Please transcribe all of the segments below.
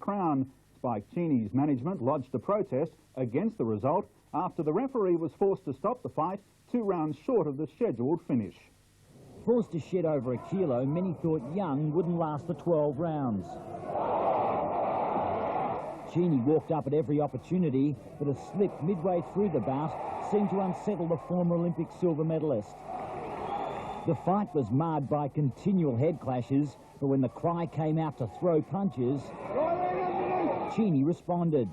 crown. Spike Cheney's management lodged a protest against the result after the referee was forced to stop the fight 2 rounds short of the scheduled finish. Forced to shed over a kilo, many thought Young wouldn't last the 12 rounds. Cheney walked up at every opportunity, but a slip midway through the bout seemed to unsettle the former Olympic silver medalist. The fight was marred by continual head clashes, but when the cry came out to throw punches, Cheney responded.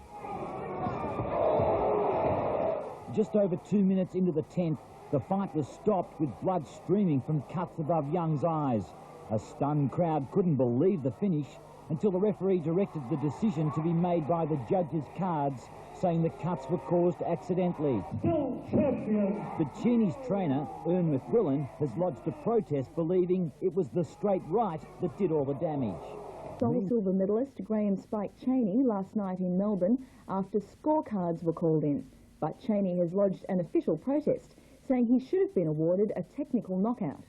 Just over 2 minutes into the 10th, the fight was stopped with blood streaming from cuts above Young's eyes. A stunned crowd couldn't believe the finish until the referee directed the decision to be made by the judges' cards, saying the cuts were caused accidentally. But Cheney's trainer, Ern McQuillan, has lodged a protest believing it was the straight right that did all the damage. Gold silver medalist Graham Spike Cheney last night in Melbourne after scorecards were called in. But Cheney has lodged an official protest, saying he should have been awarded a technical knockout.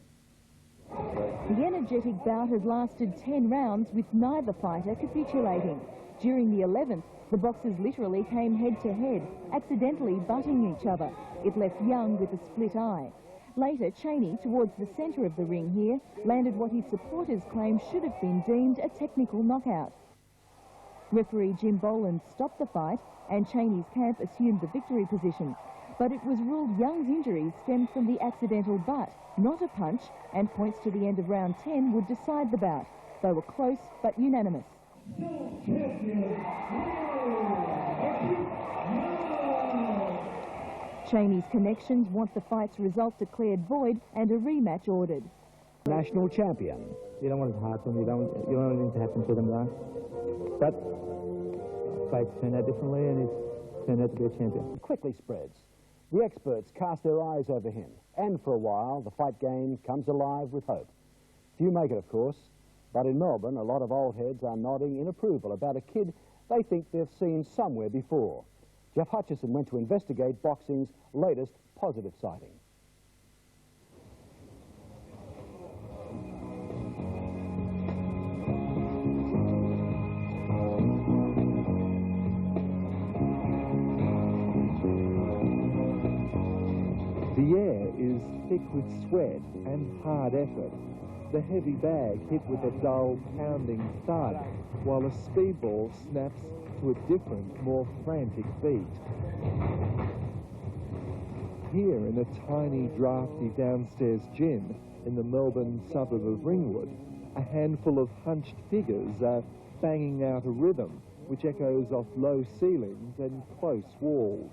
The energetic bout has lasted 10 rounds with neither fighter capitulating. During the 11th, the boxers literally came head-to-head, accidentally butting each other. It left Young with a split eye. Later, Cheney, towards the centre of the ring here, landed what his supporters claim should have been deemed a technical knockout. Referee Jim Boland stopped the fight and Cheney's camp assumed the victory position. But it was ruled Young's injuries stemmed from the accidental butt, not a punch, and points to the end of round 10 would decide the bout. They were close but unanimous. Cheney's connections want the fight's result declared void and a rematch ordered. National champion. You don't want it to happen. You don't want it to happen to them, though. But fate turned out differently, and he's turned out to be a champion. Quickly spreads. The experts cast their eyes over him, and for a while the fight game comes alive with hope. Few make it, of course, but in Melbourne a lot of old heads are nodding in approval about a kid they think they've seen somewhere before. Jeff Hutchison went to investigate boxing's latest positive sighting. The air is thick with sweat and hard effort. The heavy bag hit with a dull, pounding thud, while a speedball snaps to a different, more frantic beat. Here in a tiny, drafty downstairs gym in the Melbourne suburb of Ringwood, a handful of hunched figures are banging out a rhythm which echoes off low ceilings and close walls.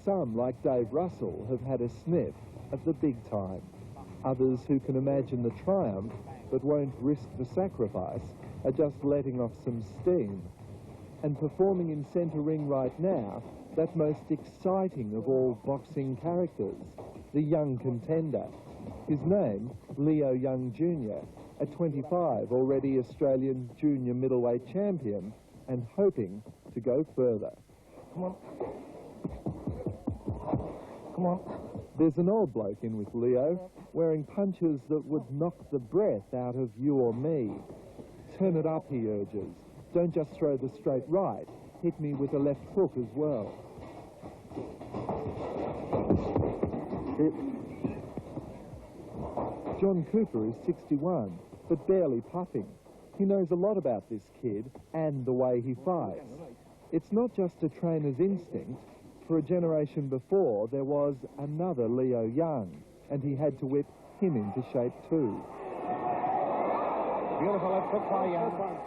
Some, like Dave Russell, have had a sniff at the big time. Others who can imagine the triumph but won't risk the sacrifice are just letting off some steam. And performing in centre ring right now, that most exciting of all boxing characters, the young contender. His name, Leo Young Jr., at 25, already Australian junior middleweight champion, and hoping to go further. Come on. Come on. There's an old bloke in with Leo, wearing punches that would knock the breath out of you or me. Turn it up, he urges. Don't just throw the straight right. Hit me with a left hook as well. John Cooper is 61, but barely puffing. He knows a lot about this kid and the way he fights. It's not just a trainer's instinct. For a generation before, there was another Leo Young, and he had to whip him into shape too. Beautiful left hook by Young.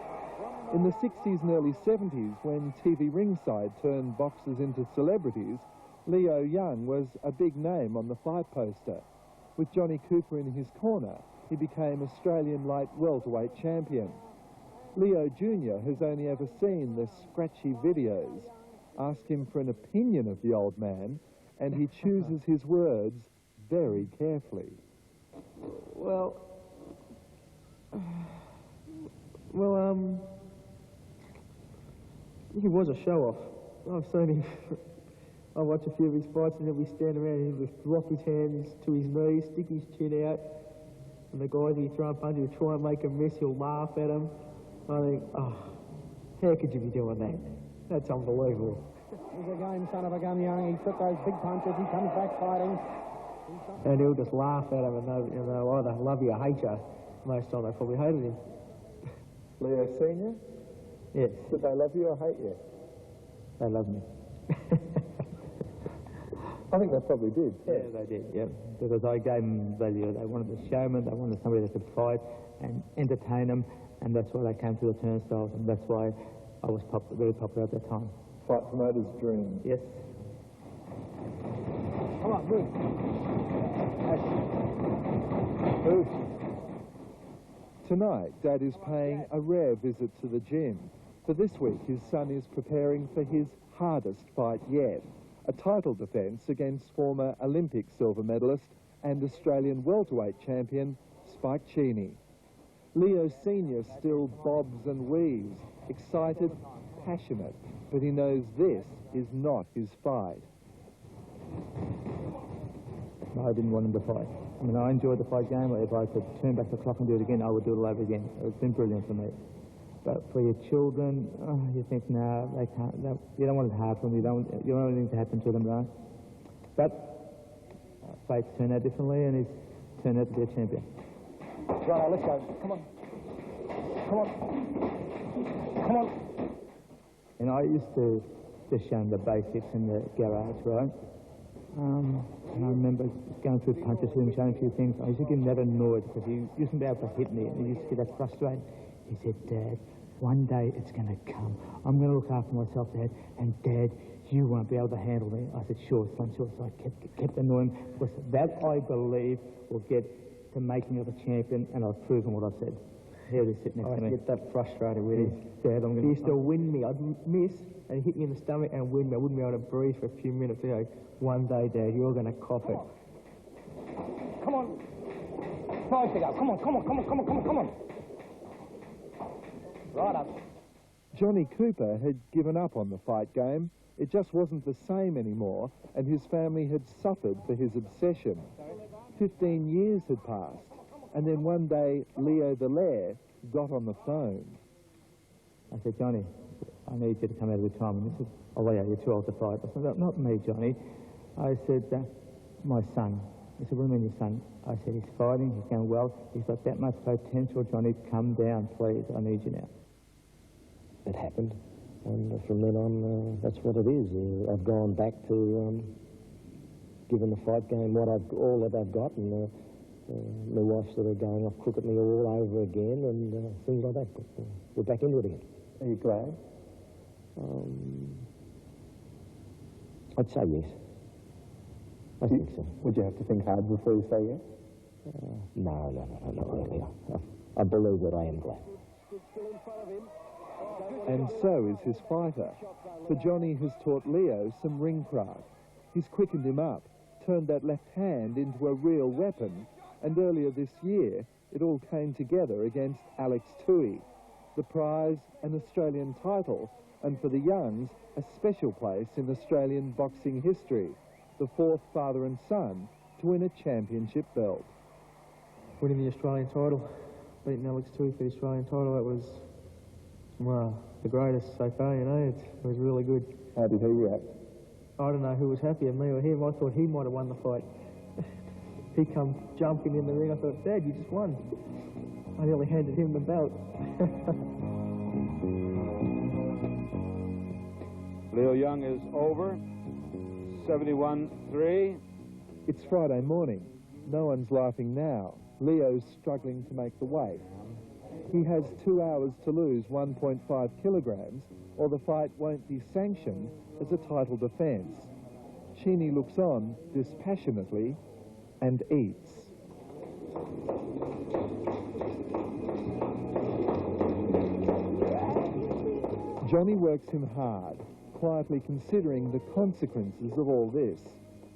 In the 60s and early 70s, when TV ringside turned boxers into celebrities, Leo Young was a big name on the fight poster. With Johnny Cooper in his corner, he became Australian light welterweight champion. Leo Jr. has only ever seen the scratchy videos. Ask him for an opinion of the old man, and he chooses his words very carefully. Well, he was a show-off. I've seen him. I watch a few of his fights, and he'll be standing around and he'll just drop his hands to his knees, stick his chin out, and the guys he throw punches will try and make him miss. He'll laugh at him. I think, oh, How could you be doing that? That's unbelievable. He's a game son of a gun young. He took those big punches. He comes back fighting. And he'll just laugh at him and they'll either love you or hate you. Most of them they probably hated him. Leo Senior? Yes, Did they love you or hate you? they love me. I think they probably did. Yeah, they did, yeah. Because I gave them value. They wanted a showman, they wanted somebody that could fight and entertain them, and that's why they came to the turnstiles, and that's why I was very popular at that time. Fight promoter's dream. Yes. Come on, move. Tonight, Dad is paying a rare visit to the gym. For this week, his son is preparing for his hardest fight yet, a title defence against former Olympic silver medalist and Australian welterweight champion Spike Cheney. Leo Senior still bobs and weaves, excited, passionate, but he knows this is not his fight. No, I didn't want him to fight. I mean, I enjoyed the fight game. If I could turn back the clock and do it again, I would do it all over again. It's been brilliant for me. But for your children, you think, no, they can't. You don't want it to happen. You don't want anything to happen to them, right? But fate's turned out differently, and he's turned out to be a champion. Right, let's go. Come on. Come on. Come on. And I used to just show him the basics in the garage, right? And I remember going through punches with him, showing him a few things. I used to get him that annoyed because he used to be able to hit me, and he used to get that frustrated. He said, Dad, one day it's going to come. I'm going to look after myself, Dad, and Dad, you won't be able to handle me. I said, sure, son, sure. So I kept annoying him, because that, I believe, will get to making of a champion, and I've proven what I said. Here it is sitting next to me. I get that frustrated with him. Dad, I'm going He used to win me. I'd miss and hit me in the stomach and win me. I wouldn't be able to breathe for a few minutes. You know, one day, Dad, you're going to cough it. Come on. 5 to go. Come on, come on, come on, come on, come on, come on. Right up. Johnny Cooper had given up on the fight game. It just wasn't the same anymore, and his family had suffered for his obsession. 15 years had passed, and then one day, Leo the Lair got on the phone. I said, Johnny, I need you to come out of retirement. He said, oh, yeah, you're too old to fight. I said, not me, Johnny. I said, my son. He said, what do you mean your son? I said, he's fighting, he's going well, he's got that much potential, Johnny, come down, please, I need you now. It happened, and from then on, that's what it is. I've gone back to giving the fight game all that I've got, and my wife sort of going off crook at me all over again, and things like that. But we're back into it again. Are you glad? I'd say yes. I think so. Would you have to think hard before you say yes? No, not really. I believe that I am glad. And so is his fighter. For Johnny has taught Leo some ring craft. He's quickened him up, turned that left hand into a real weapon, and earlier this year, it all came together against Alex Tui. The prize, an Australian title, and for the Youngs, a special place in Australian boxing history. The fourth father and son to win a championship belt. Winning the Australian title, beating Alex Tui for the Australian title, that was, well, the greatest so far, you know. It was really good. How did he react? I don't know who was happier, me or him. I thought he might have won the fight. He come jumping in the ring. I thought, Dad, you just won. I nearly handed him the belt. Leo Young is over. 71-3. It's Friday morning. No one's laughing now. Leo's struggling to make the weight. He has 2 hours to lose 1.5 kilograms, or the fight won't be sanctioned as a title defence. Cheney looks on dispassionately and eats. Johnny works him hard, quietly considering the consequences of all this.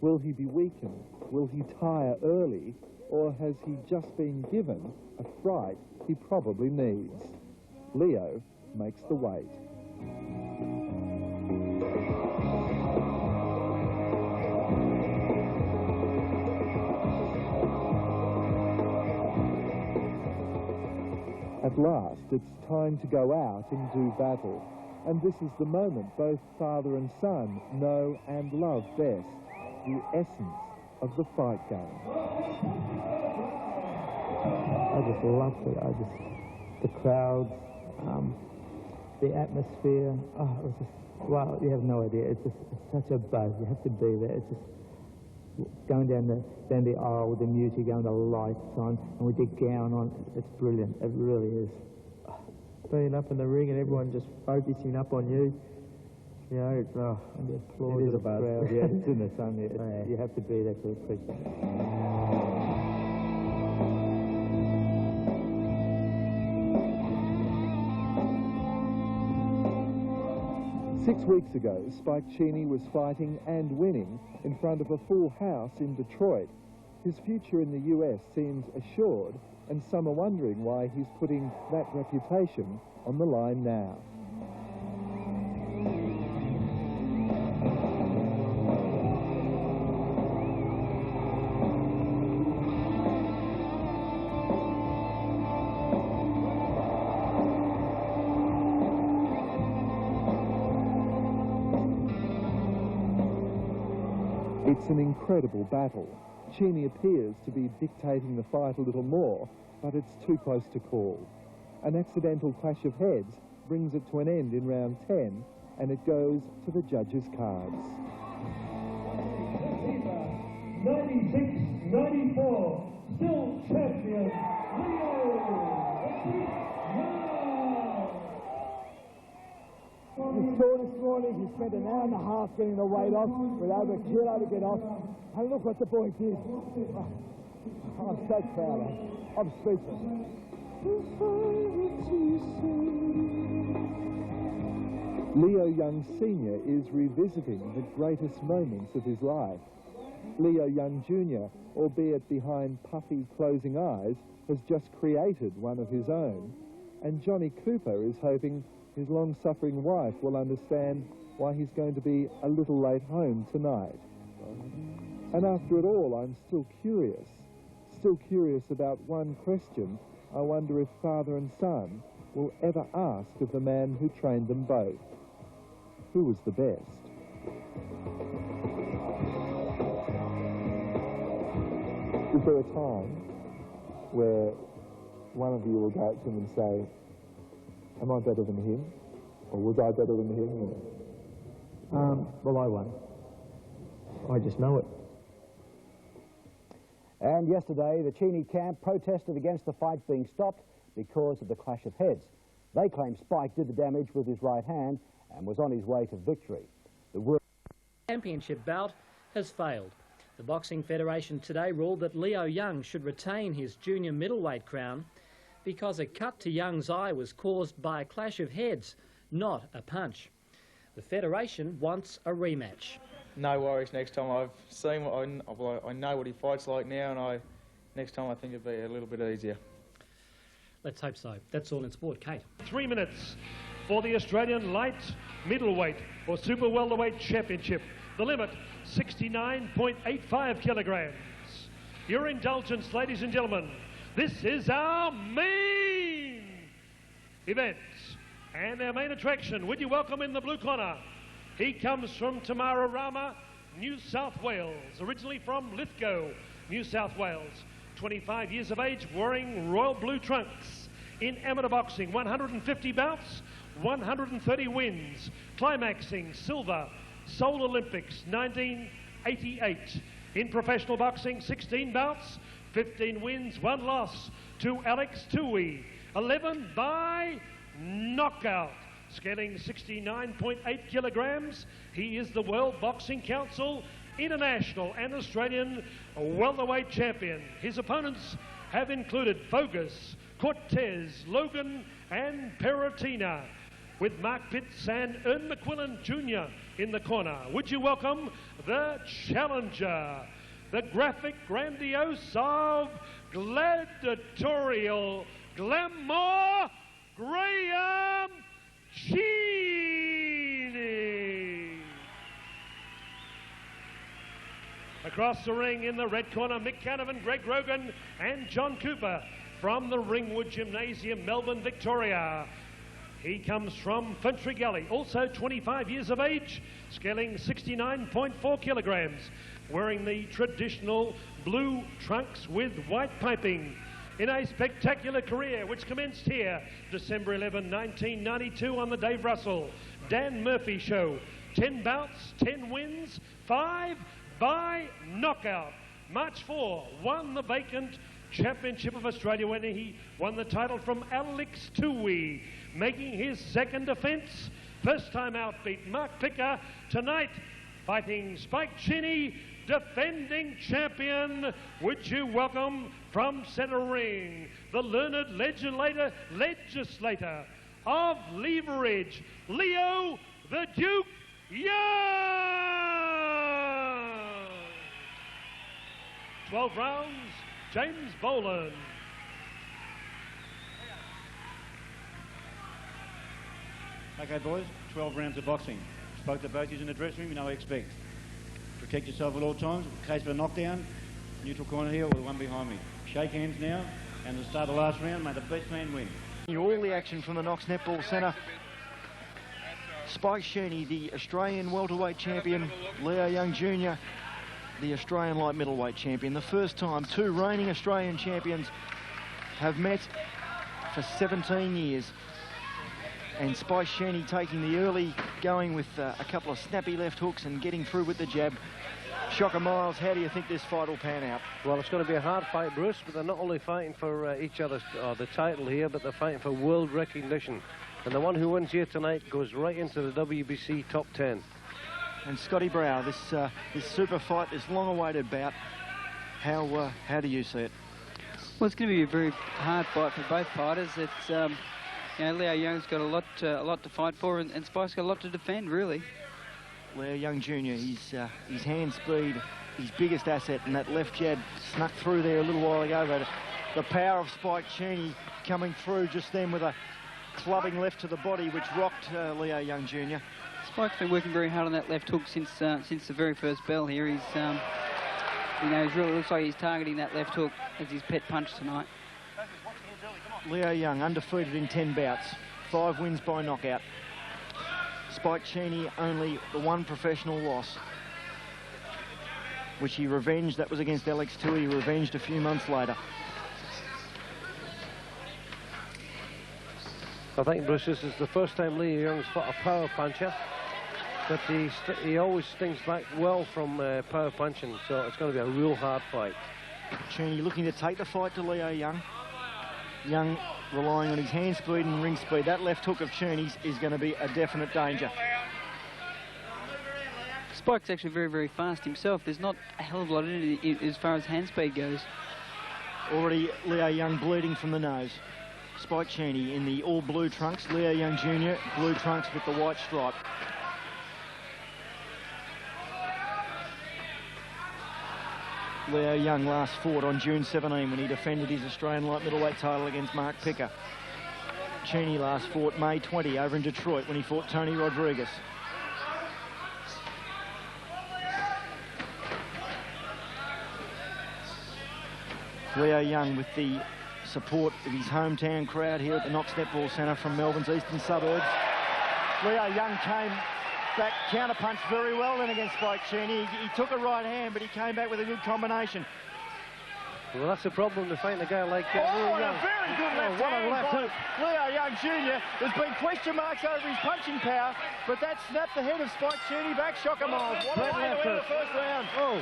Will he be weakened? Will he tire early? Or has he just been given a fright he probably needs? Leo makes the weight. At last, it's time to go out and do battle. And this is the moment both father and son know and love best, the essence of the fight game. I just loved it. The crowds, the atmosphere. Oh, it was just, wow, you have no idea. It's such a buzz. You have to be there. It's just going down the aisle with the music going, the lights on, and with your gown on. It's brilliant. It really is. Being up in the ring and everyone just focusing up on you. You know, it's and the applause It is of a the buzz. crowd. Yeah, it's in the sun. You have to be there to appreciate it. 6 weeks ago, Spike Cheney was fighting and winning in front of a full house in Detroit. His future in the US seems assured, and some are wondering why he's putting that reputation on the line now. It's an incredible battle. Cheney appears to be dictating the fight a little more, but it's too close to call. An accidental clash of heads brings it to an end in round 10, and it goes to the judges' cards. 96-94, still champion, Leo. You saw this morning, he spent an hour and a half getting the weight off with over a kilo to get off. And look what the boy did. I'm so proud of him. I'm speechless. Leo Young Sr. is revisiting the greatest moments of his life. Leo Young Jr., albeit behind puffy, closing eyes, has just created one of his own. And Johnny Cooper is hoping his long-suffering wife will understand why he's going to be a little late home tonight. And after it all, I'm still curious about one question. I wonder if father and son will ever ask of the man who trained them both, who was the best. Is there a time where one of you will go up to him and say, am I better than him? Or was I better than him? Well, I won't. I just know it. And yesterday, the Cheney camp protested against the fight being stopped because of the clash of heads. They claim Spike did the damage with his right hand and was on his way to victory. The World Championship bout has failed. The Boxing Federation today ruled that Leo Young should retain his junior middleweight crown because a cut to Young's eye was caused by a clash of heads, not a punch. The Federation wants a rematch. No worries next time. I've seen what I know what he fights like now, and next time I think it'll be a little bit easier. Let's hope so. That's all in sport. Kate. 3 minutes for the Australian light middleweight or super welterweight championship. The limit, 69.85 kilograms. Your indulgence, ladies and gentlemen. This is our main event. And our main attraction, would you welcome in the blue corner? He comes from Tamararama, New South Wales, originally from Lithgow, New South Wales. 25 years of age, wearing royal blue trunks. In amateur boxing, 150 bouts, 130 wins. Climaxing silver, Seoul Olympics, 1988. In professional boxing, 16 bouts, 15 wins, 1 loss to Alex Tui. 11 by knockout. Scaling 69.8 kilograms, he is the World Boxing Council International and Australian welterweight champion. His opponents have included Fogus, Cortez, Logan and Perotina, with Mark Pitts and Ern McQuillan Jr. in the corner. Would you welcome the challenger, the graphic grandiose of gladiatorial glamour, Graham Cheney. Across the ring in the red corner, Mick Canavan, Greg Rogan and John Cooper from the Ringwood Gymnasium, Melbourne, Victoria. He comes from Fintry Gully, also 25 years of age, scaling 69.4 kilograms, wearing the traditional blue trunks with white piping. In a spectacular career which commenced here December 11, 1992 on the Dave Russell Dan Murphy Show. 10 bouts, 10 wins, 5 by knockout. March 4 won the vacant Championship of Australia when he won the title from Alex Tui, making his second defence. First time out beat Mark Picker. Tonight fighting Spike Cheney, defending champion. Would you welcome from centre ring the learned legislator of Leverage, Leo the Duke Young. 12 rounds, James Boland. Okay, boys, 12 rounds of boxing. Spoke to both of you in the dressing room, you know what to expect. Protect yourself at all times. In case of a knockdown, neutral corner here or the one behind me. Shake hands now, and at the start of the last round, may the best man win. All the action from the Knox Netball Centre. Spike Cheney, the Australian welterweight champion. Leo Young Jr., the Australian light middleweight champion. The first time two reigning Australian champions have met for 17 years. And Spike Cheney taking the early going with a couple of snappy left hooks and getting through with the jab. Shocker Miles, how do you think this fight will pan out? Well, it's going to be a hard fight, Bruce, but they're not only fighting for each other's the title here, but they're fighting for world recognition. And the one who wins here tonight goes right into the WBC top 10. And Scotty Brow, this super fight, this long-awaited bout, how do you see it? Well, it's going to be a very hard fight for both fighters. It's you know, Leo Young's got a lot to fight for, and Spike's got a lot to defend, really. Leo Young Jr., his hand speed, his biggest asset, and that left jab snuck through there a little while ago. But the power of Spike Cheney coming through just then with a clubbing left to the body, which rocked Leo Young Jr. Spike's been working very hard on that left hook since the very first bell here. He's you know, it really looks like he's targeting that left hook as his pet punch tonight. Leo Young undefeated in 10 bouts, 5 wins by knockout. Spike Cheney only the one professional loss, which he revenged. That was against Alex Tui. He revenged a few months later. I think, Bruce, this is the first time Leo Young's fought a power puncher, but he always stings back well from power punching, so it's going to be a real hard fight. Cheney looking to take the fight to Leo Young. Young relying on his hand speed and ring speed. That left hook of Cheney's is going to be a definite danger. Spike's actually very, very fast himself. There's not a hell of a lot in it as far as hand speed goes. Already Leo Young bleeding from the nose. Spike Cheney in the all blue trunks. Leo Young Jr. blue trunks with the white stripe. Leo Young last fought on June 17 when he defended his Australian light middleweight title against Mark Picker. Cheney last fought May 20 over in Detroit when he fought Tony Rodriguez. Leo Young with the support of his hometown crowd here at the Knox Netball Centre from Melbourne's eastern suburbs. Leo Young came back, counter-punched very well then against Spike Cheney. He took a right hand, but he came back with a good combination. Well, that's the problem to fight a guy like Leo Young. A very good left hand by Leo Young Jr. There's been question marks over his punching power, but that snapped the head of Spike Cheney back. Shocker Miles. What a way to win the first round. Oh,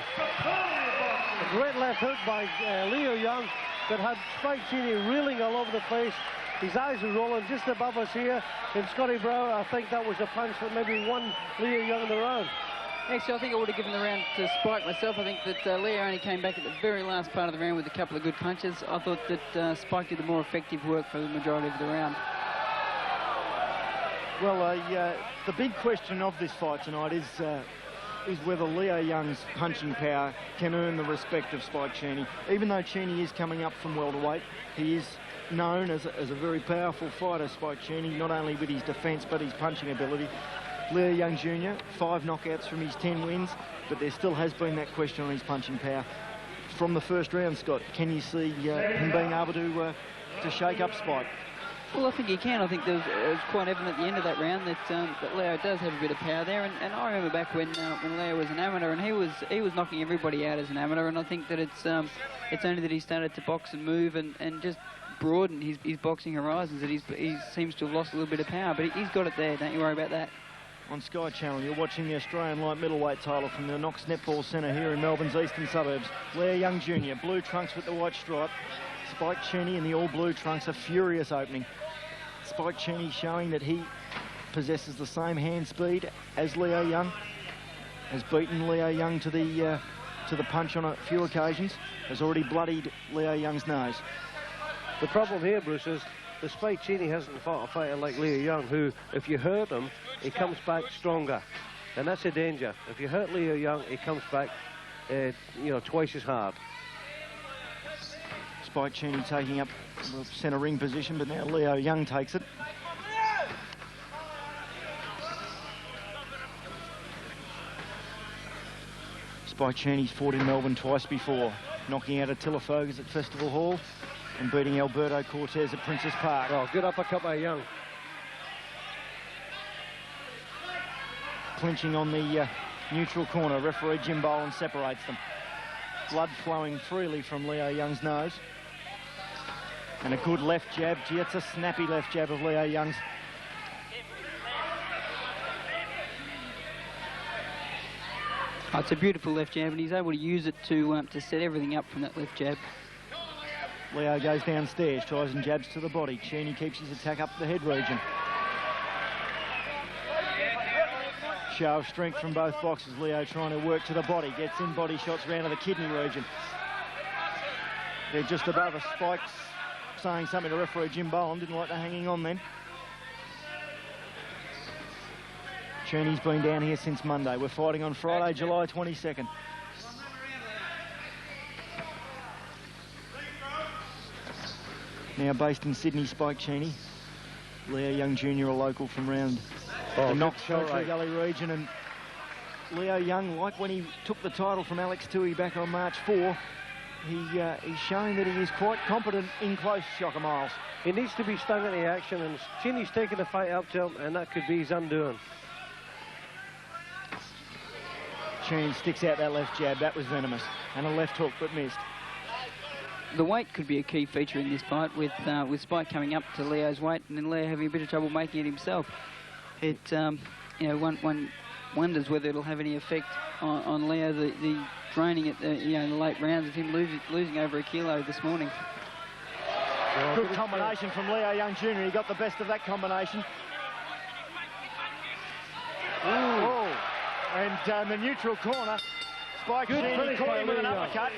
a great left hook by Leo Young that had Spike Cheney reeling all over the place. His eyes are rolling just above us here. And Scotty Brow, I think that was a punch that maybe won Leo Young in the round. Actually, I think I would have given the round to Spike myself. I think that Leo only came back at the very last part of the round with a couple of good punches. I thought that Spike did the more effective work for the majority of the round. Well, the big question of this fight tonight is whether Leo Young's punching power can earn the respect of Spike Cheney. Even though Cheney is coming up from welterweight, he is known as a very powerful fighter, Spike Cheney, not only with his defence but his punching ability. Leo Young Jr., 5 knockouts from his 10 wins, but there still has been that question on his punching power. From the first round, Scott, can you see him being able to shake up Spike? Well, I think he can. I think it was quite evident at the end of that round that that Leo does have a bit of power there. And I remember back when Leo was an amateur, and he was knocking everybody out as an amateur. And I think that it's only that he started to box and move and just broaden his boxing horizons that he seems to have lost a little bit of power. But he's got it there. Don't you worry about that. On Sky Channel, you're watching the Australian light middleweight title from the Knox Netball Centre here in Melbourne's eastern suburbs. Leo Young Jr., blue trunks with the white stripe. Spike Cheney in the all-blue trunks, a furious opening. Spike Cheney showing that he possesses the same hand speed as Leo Young. Has beaten Leo Young to the punch on a few occasions. Has already bloodied Leo Young's nose. The problem here, Bruce, is the Spike Cheney hasn't fought a fighter like Leo Young, who, if you hurt him, he comes back stronger. And that's a danger. If you hurt Leo Young, he comes back, twice as hard. Spike Cheney taking up the centre ring position, but now Leo Young takes it. Spike Cheney's fought in Melbourne twice before, knocking out Attila Fogers at Festival Hall and beating Alberto Cortez at Princess Park. Oh, good uppercut by Young. Clinching on the neutral corner, referee Jim Boland separates them. Blood flowing freely from Leo Young's nose. And a good left jab. Gee, it's a snappy left jab of Leo Young's. Oh, it's a beautiful left jab, and he's able to use it to set everything up from that left jab. Leo goes downstairs, tries and jabs to the body. Cheney keeps his attack up the head region. Show of strength from both boxers. Leo trying to work to the body, gets in body shots round to the kidney region. They're just above us. Spike's saying something to referee Jim Boland. Didn't like the hanging on then. Cheney's been down here since Monday. We're fighting on Friday, July 22nd. Now based in Sydney, Spike Cheney. Leo Young Jr., a local from round the Knox Country Gully region. And Leo Young, like when he took the title from Alex Toohey back on March 4, he's showing that he is quite competent in close, Shocker Miles. He needs to be stung at the action, and Cheney's taking the fight up to him, and that could be his undoing. Cheney sticks out that left jab. That was venomous. And a left hook, but missed. The weight could be a key feature in this fight, with Spike coming up to Leo's weight and then Leo having a bit of trouble making it himself. It, one wonders whether it'll have any effect on Leo, the draining at the late rounds of him losing over a kilo this morning. Good combination from Leo Young Jr. He got the best of that combination. Oh, and the neutral corner, Spike Cheney caught him with an uppercut.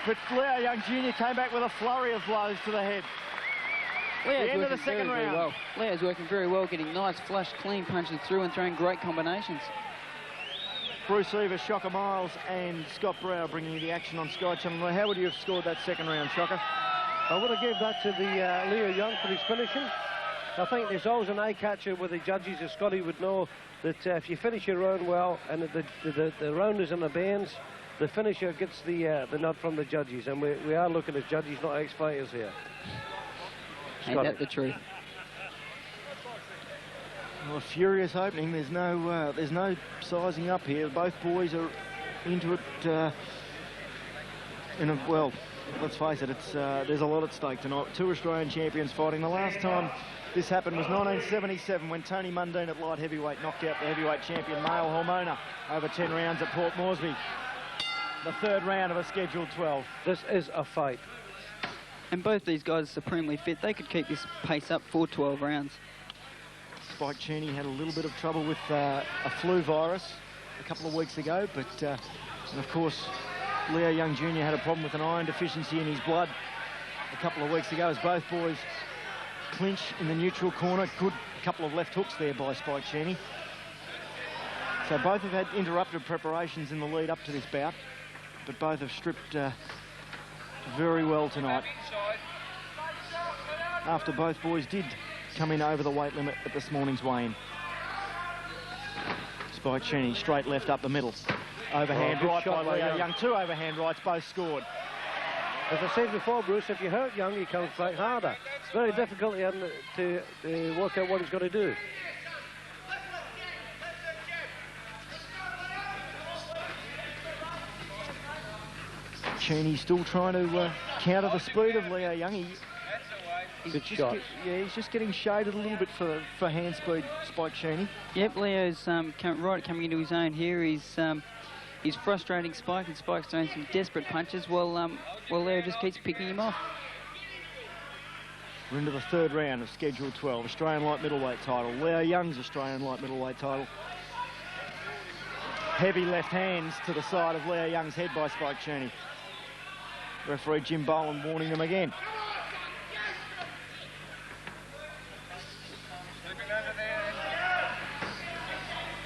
But Leo Young Jr. came back with a flurry of blows to the head. Leo's the end of the second round. Very well. Leo's working very well, getting nice, flush, clean punches through and throwing great combinations. Bruce Eva, Shocker Miles and Scott Brower bringing you the action on Sky Channel. How would you have scored that second round, Shocker? I would have given that to the Leo Young for his finishing. I think there's always an eye catcher with the judges, as Scotty would know, that if you finish your round well and the round is in the bands, the finisher gets the nod from the judges, and we are looking as judges, not ex-fighters here. Ain't that the truth? Well, a furious opening. There's no sizing up here. Both boys are into it. Well, let's face it. There's a lot at stake tonight. Two Australian champions fighting. The last time this happened was 1977 when Tony Mundine at light heavyweight knocked out the heavyweight champion Mael Hormona over 10 rounds at Port Moresby. The third round of a scheduled 12. This is a fight. And both these guys are supremely fit. They could keep this pace up for 12 rounds. Spike Cheney had a little bit of trouble with a flu virus a couple of weeks ago, but and of course Leo Young Jr. had a problem with an iron deficiency in his blood a couple of weeks ago as both boys clinch in the neutral corner. Good couple of left hooks there by Spike Cheney. So both have had interrupted preparations in the lead up to this bout, but both have stripped very well tonight. After both boys did come in over the weight limit at this morning's weigh-in. Spike Cheney, straight left up the middle. Overhand right by Leo Young. Two overhand rights, both scored. As I said before, Bruce, if you hurt Young, he comes back harder. very difficult to work out what he's going to do. Cheney still trying to counter the speed of Leo Young. Good shot. He's just getting shaded a little bit for hand speed, Spike Cheney. Yep, Leo's coming into his own here. He's frustrating Spike, and Spike's throwing some desperate punches while Leo just keeps picking him off. We're into the third round of Schedule 12, Australian light middleweight title. Leo Young's Australian light middleweight title. Heavy left hands to the side of Leo Young's head by Spike Cheney. Referee Jim Boland warning them again.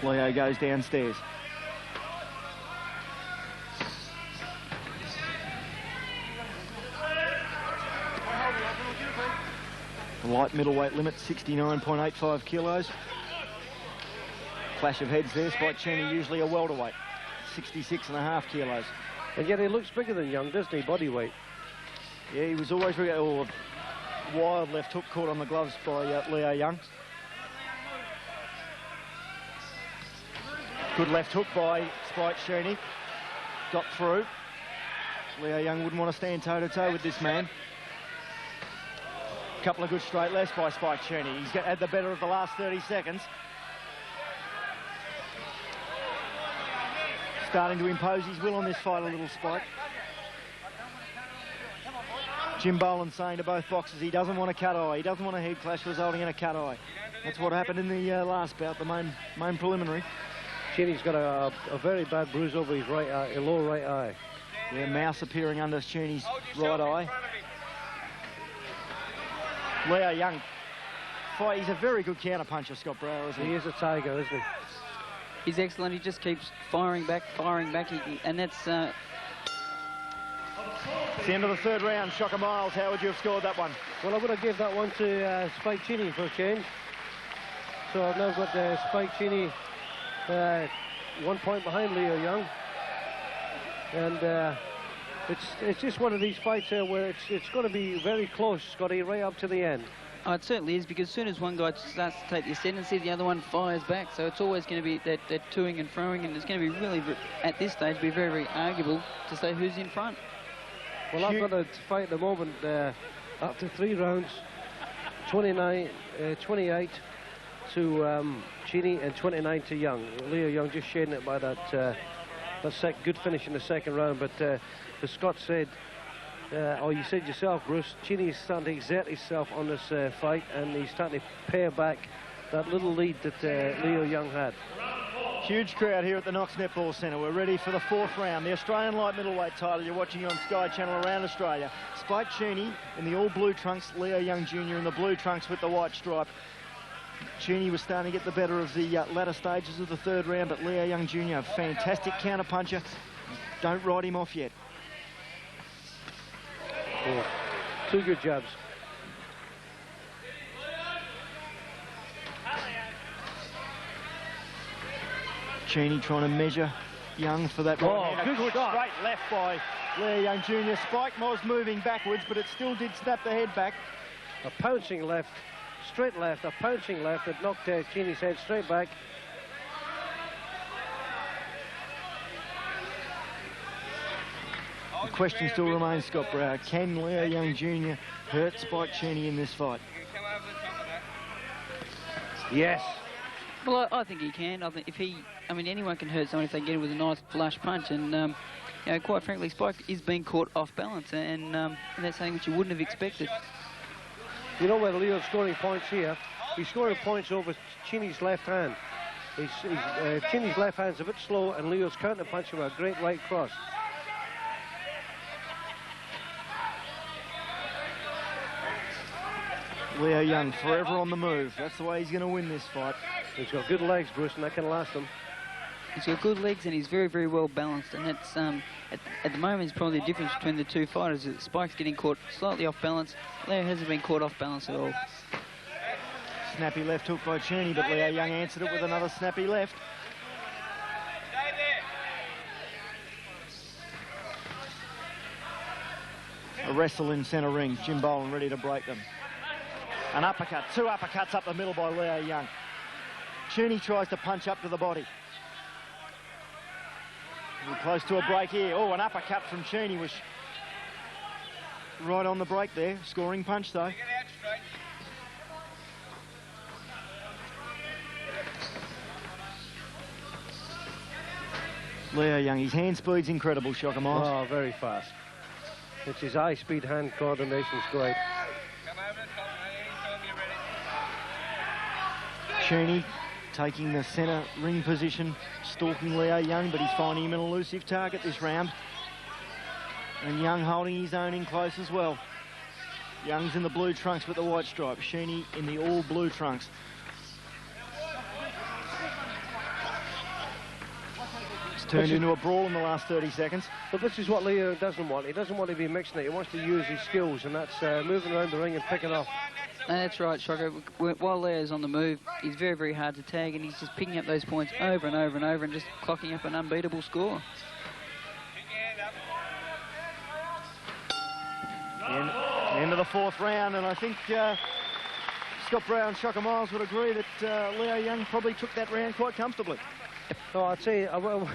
Leo goes downstairs. The light middleweight limit, 69.85 kilos. Clash of heads there. Spike Cheney usually a welterweight, 66.5 kilos. And yet he looks bigger than Young, doesn't he, body weight? Yeah, he was always very... Oh, wild left hook caught on the gloves by Leo Young. Good left hook by Spike Cheney. Got through. Leo Young wouldn't want to stand toe-to-toe with this man. Couple of good straight lefts by Spike Cheney. He's had the better of the last 30 seconds. Starting to impose his will on this fight a little, Spike. Jim Boland saying to both boxers he doesn't want a cut eye. He doesn't want a head clash resulting in a cut eye. That's what happened in the last bout, the main preliminary. Cheney's got a very bad bruise over his right eye, lower right eye. Yeah, mouse appearing under Cheney's right eye. Leo Young, he's a very good counter puncher, Scott Brower, isn't he? He is a tiger, isn't he? He's excellent. He just keeps firing back, and that's... It's the end of the third round. Shocker Miles, how would you have scored that one? Well, I would have given that one to Spike Cheney for a change. So I've now got Spike Cheney 1 point behind Leo Young. And it's just one of these fights here where it's going to be very close, Scotty, right up to the end. Oh, it certainly is, because as soon as one guy starts to take the ascendancy, the other one fires back. So it's always going to be that toing and froing, and it's going to be really, at this stage, be very, very arguable to say who's in front. Well, I've got a fight at the moment after 3 rounds, 28 to Cheney and 29 to Young. Leo Young just shading it by that good finish in the second round, but as Scott said, or you said yourself, Bruce, Cheney's starting to exert himself on this fight, and he's starting to pare back that little lead that Leo Young had. Huge crowd here at the Knox Netball Centre. We're ready for the 4th round. The Australian light middleweight title you're watching on Sky Channel around Australia. Spike Cheney in the all blue trunks, Leo Young Jr. in the blue trunks with the white stripe. Cheney was starting to get the better of the latter stages of the 3rd round, but Leo Young Jr., a fantastic counter puncher. Don't write him off yet. Oh, 2 good jabs. Cheney trying to measure Young for that right hand. Good shot. Straight left by Leo Young Jr. Spike was moving backwards, but it still did snap the head back. A pouncing left, straight left, a pouncing left that knocked Cheney's head straight back. The question still remains, Scott Brower, can Leo Young Jr. hurt Spike Cheney in this fight? Yes. Well, I think he can. I think anyone can hurt someone if they get it with a nice flush punch. And quite frankly, Spike is being caught off balance, and that's something which you wouldn't have expected. You know where Leo's scoring points here? He's scoring points over Cheney's left hand. Cheney's left hand's a bit slow, and Leo's counter punching with a great right cross. Leo Young forever on the move. That's the way he's going to win this fight. He's got good legs, Bruce, and that can last him. He's got good legs, and he's very, very well balanced. And that's at the moment, it's probably the difference between the two fighters. Spike's getting caught slightly off balance. Leo hasn't been caught off balance at all. Snappy left hook by Cheney, but Leo Young answered it with another snappy left. A wrestle in centre ring. Jim Boland ready to break them. An uppercut, 2 uppercuts up the middle by Leo Young. Cheney tries to punch up to the body. We're close to a break here. Oh, an uppercut from Cheney was right on the break there. Scoring punch though. Leo Young, his hand speed's incredible, Shocker Miles. Oh, very fast. It's his high-speed hand coordination's great. Cheney taking the centre ring position, stalking Leo Young, but he's finding him an elusive target this round. And Young holding his own in close as well. Young's in the blue trunks with the white stripe. Cheney in the all blue trunks. It's turned into a brawl in the last 30 seconds. But this is what Leo doesn't want. He doesn't want to be mixing it. He wants to use his skills, and that's moving around the ring and picking off. No, that's right, Shocker. While Leo's on the move, he's very, very hard to tag, and he's just picking up those points over and over and over and just clocking up an unbeatable score. End of the 4th round, and I think Scott Brown, Shocker Miles would agree that Leo Young probably took that round quite comfortably. Oh, I'd say, well,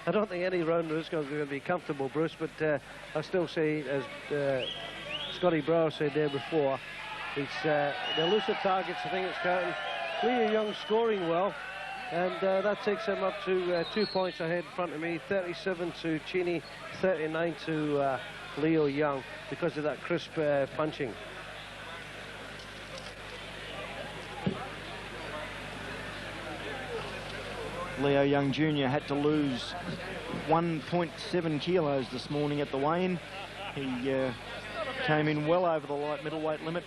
I don't think any rounder is going to be comfortable, Bruce, but I still say, as Scotty Brown said there before, it's the elusive targets, I think it's counting. Leo Young scoring well, and that takes him up to 2 points ahead in front of me, 37 to Cheney, 39 to Leo Young, because of that crisp punching. Leo Young Jr. had to lose 1.7 kilos this morning at the weigh-in. He came in well over the light middleweight limit.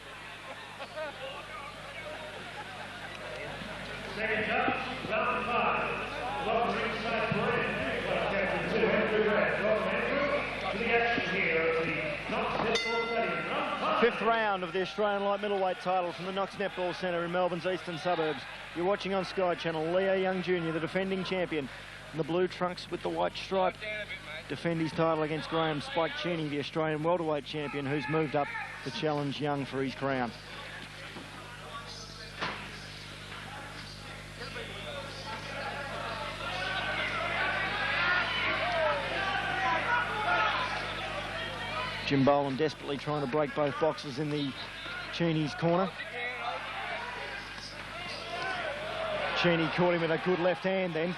Second up, round 5. Welcome ringside Brand, Captain 2, Andrew Red. Welcome, Andrew, to the action here at the Knox Netball Stadium. Round 5. 5th round of the Australian light middleweight title from the Knox Netball Centre in Melbourne's eastern suburbs. You're watching on Sky Channel. Leo Young Jr., the defending champion, in the blue trunks with the white stripe, defend his title against Graham Spike Cheney, the Australian welterweight champion, who's moved up to challenge Young for his crown. Jim Boland desperately trying to break both boxes in the Cheney's corner. Cheney caught him with a good left hand then.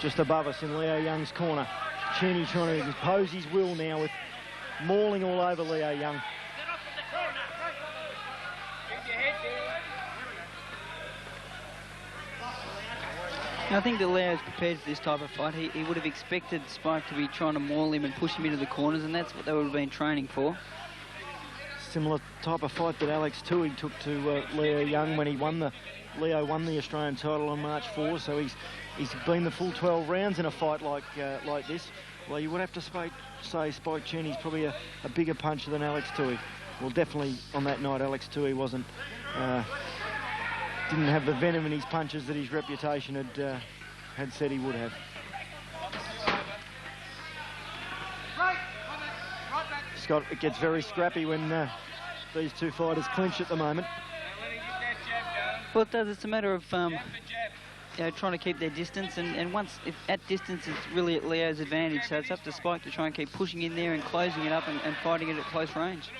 Just above us in Leo Young's corner. Cheney trying to impose his will now with mauling all over Leo Young. I think that Leo's prepared for this type of fight. He would have expected Spike to be trying to maul him and push him into the corners, and that's what they would have been training for. Similar type of fight that Alex Tui took to Leo Young when Leo won the Australian title on March 4, so he's been the full 12 rounds in a fight like this. Well, you would have to say Spike Cheney's probably a bigger puncher than Alex Tui. Well, definitely on that night, Alex Tui didn't have the venom in his punches that his reputation had said he would have. Scott, it gets very scrappy when these two fighters clinch at the moment. Well, it does. It's a matter of trying to keep their distance, and once at distance, it's really at Leo's advantage. So it's up to Spike to try and keep pushing in there and closing it up and fighting it at close range.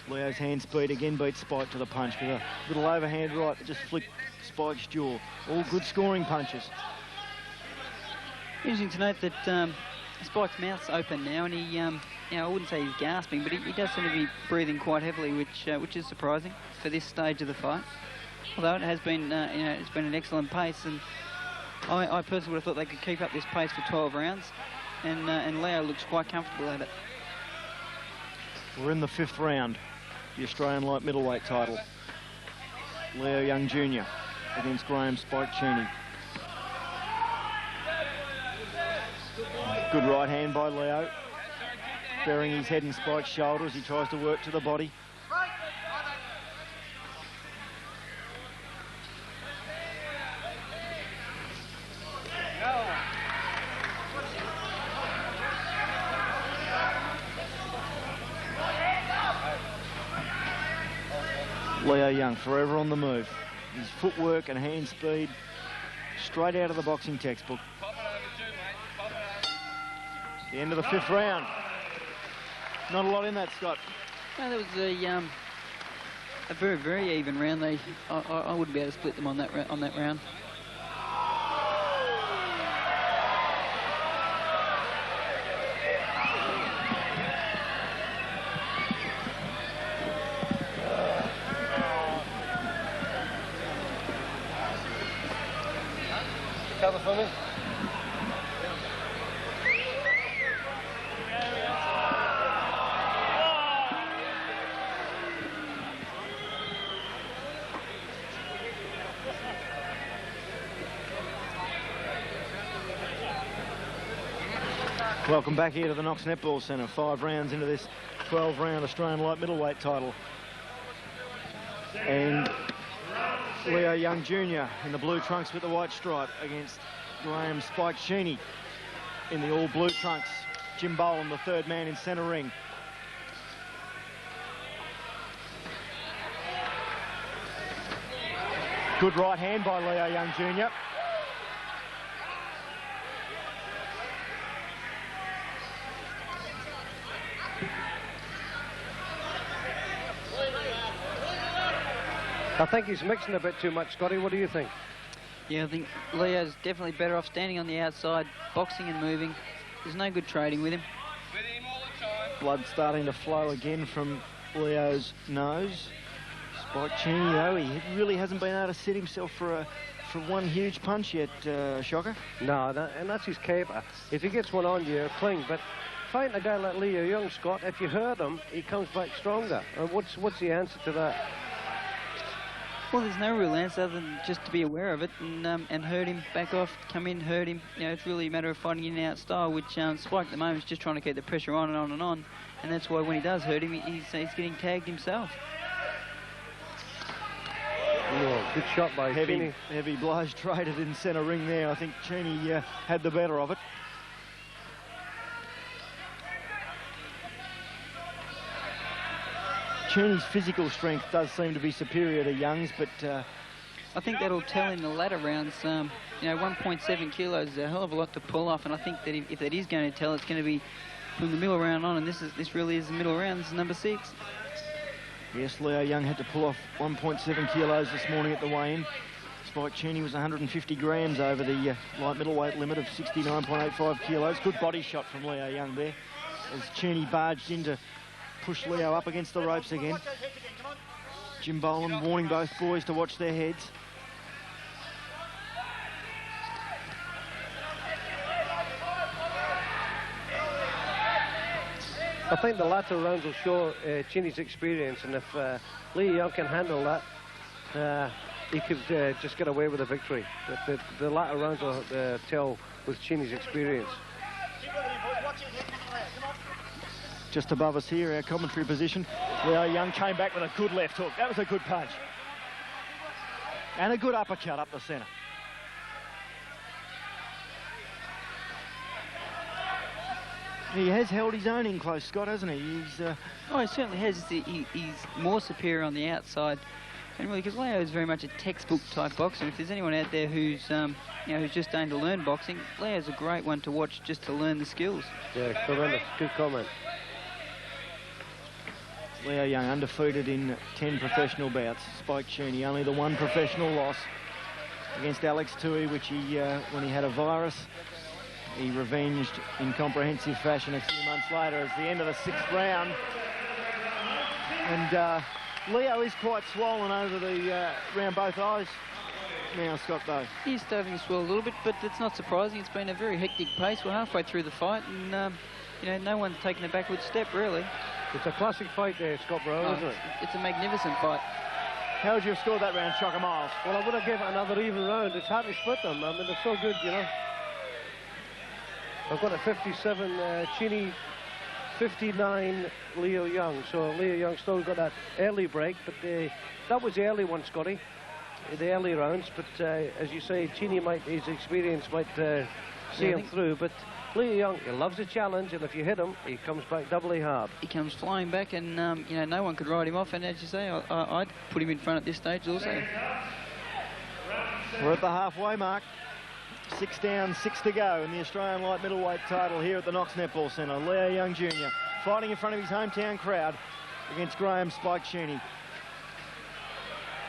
Leo's hand speed again beats Spike to the punch with a little overhand right that just flicked Spike's jaw. All good scoring punches. Interesting to note that Spike's mouth's open now, and he, I wouldn't say he's gasping, but he does seem to be breathing quite heavily, which is surprising for this stage of the fight. Although it has been, it's been an excellent pace, and I personally would have thought they could keep up this pace for 12 rounds, and Leo looks quite comfortable at it. We're in the 5th round, the Australian light middleweight title. Leo Young Jr. against Graham Spike Cheney. Good right hand by Leo, burying his head in Spike's shoulder as he tries to work to the body. Leo Young forever on the move. His footwork and hand speed straight out of the boxing textbook. The end of the 5th round. Not a lot in that, Scott. No, that was a very, very even round. I wouldn't be able to split them on that round. Cover for me. Welcome back here to the Knox Netball Centre. 5 rounds into this 12-round Australian light middleweight title. And Leo Young Jr. in the blue trunks with the white stripe against Graham Spike Cheney in the all blue trunks. Jim Boland, the 3rd man in centre ring. Good right hand by Leo Young Jr. I think he's mixing a bit too much, Scotty. What do you think? Yeah, I think Leo's definitely better off standing on the outside, boxing and moving. There's no good trading with him. Blood starting to flow again from Leo's nose. Spike Cheney, though, he really hasn't been able to sit himself for one huge punch yet, Shocker. No, and that's his caper. If he gets one on you, cling. But fighting a guy like Leo Young, Scott, if you hurt him, he comes back stronger. And what's the answer to that? Well, there's no real answer other than just to be aware of it and hurt him, back off, come in, hurt him. You know, it's really a matter of fighting in and out style, which Spike at the moment is just trying to keep the pressure on and on and on. And that's why when he does hurt him, he's getting tagged himself. Oh, good shot by Cheney. Heavy blows traded in centre ring there. I think Cheney had the better of it. Cheney's physical strength does seem to be superior to Young's, but I think that'll tell in the latter rounds. You know, 1.7 kilos is a hell of a lot to pull off, and I think that if that is going to tell, it's going to be from the middle round on, and this really is the middle round. This is number 6. Yes, Leo Young had to pull off 1.7 kilos this morning at the weigh-in. Spike Cheney was 150 grams over the light middleweight limit of 69.85 kilos. Good body shot from Leo Young there as Cheney barged in to push Leo up against the ropes again. Jim Boland warning both boys to watch their heads. I think the latter rounds will show Cheney's experience, and if Leo Young can handle that, he could just get away with a victory. But the latter rounds will tell with Cheney's experience. Just above us here, our commentary position. Leo Young came back with a good left hook. That was a good punch. And a good uppercut up the centre. He has held his own in close, Scott, hasn't he? Oh, he certainly has. He's more superior on the outside. And really, because Leo is very much a textbook type boxer. If there's anyone out there who's, who's just starting to learn boxing, Leo's a great one to watch just to learn the skills. Yeah, tremendous. Good comment. Leo Young undefeated in 10 professional bouts. Spike Cheney only the one professional loss against Alex Tui, which he, when he had a virus, he revenged in comprehensive fashion a few months later. It's the end of the 6th round. And Leo is quite swollen over the round both eyes now, Scott, though. He's starting to swell a little bit, but it's not surprising. It's been a very hectic pace. We're halfway through the fight, and no one's taken a backward step, really. It's a classic fight there, Scott Bro, isn't it? It's a magnificent fight. How would you have scored that round, Shocker Miles? Well, I would have given it another even round. It's hard to split them. I mean, they're so good, you know. I've got a 57 Cheney, 59 Leo Young. So Leo Young still got that early break, but that was the early one, Scotty, the early rounds. But as you say, Cheney his experience might see him through. But Leo Young, he loves a challenge, and if you hit him, he comes back doubly hard. He comes flying back, and you know, no one could ride him off. And as you say, I'd put him in front at this stage also. We're at the halfway mark. 6 down, 6 to go in the Australian light middleweight title here at the Knox Netball Centre. Leo Young Jr. fighting in front of his hometown crowd against Graham Spike Cheney.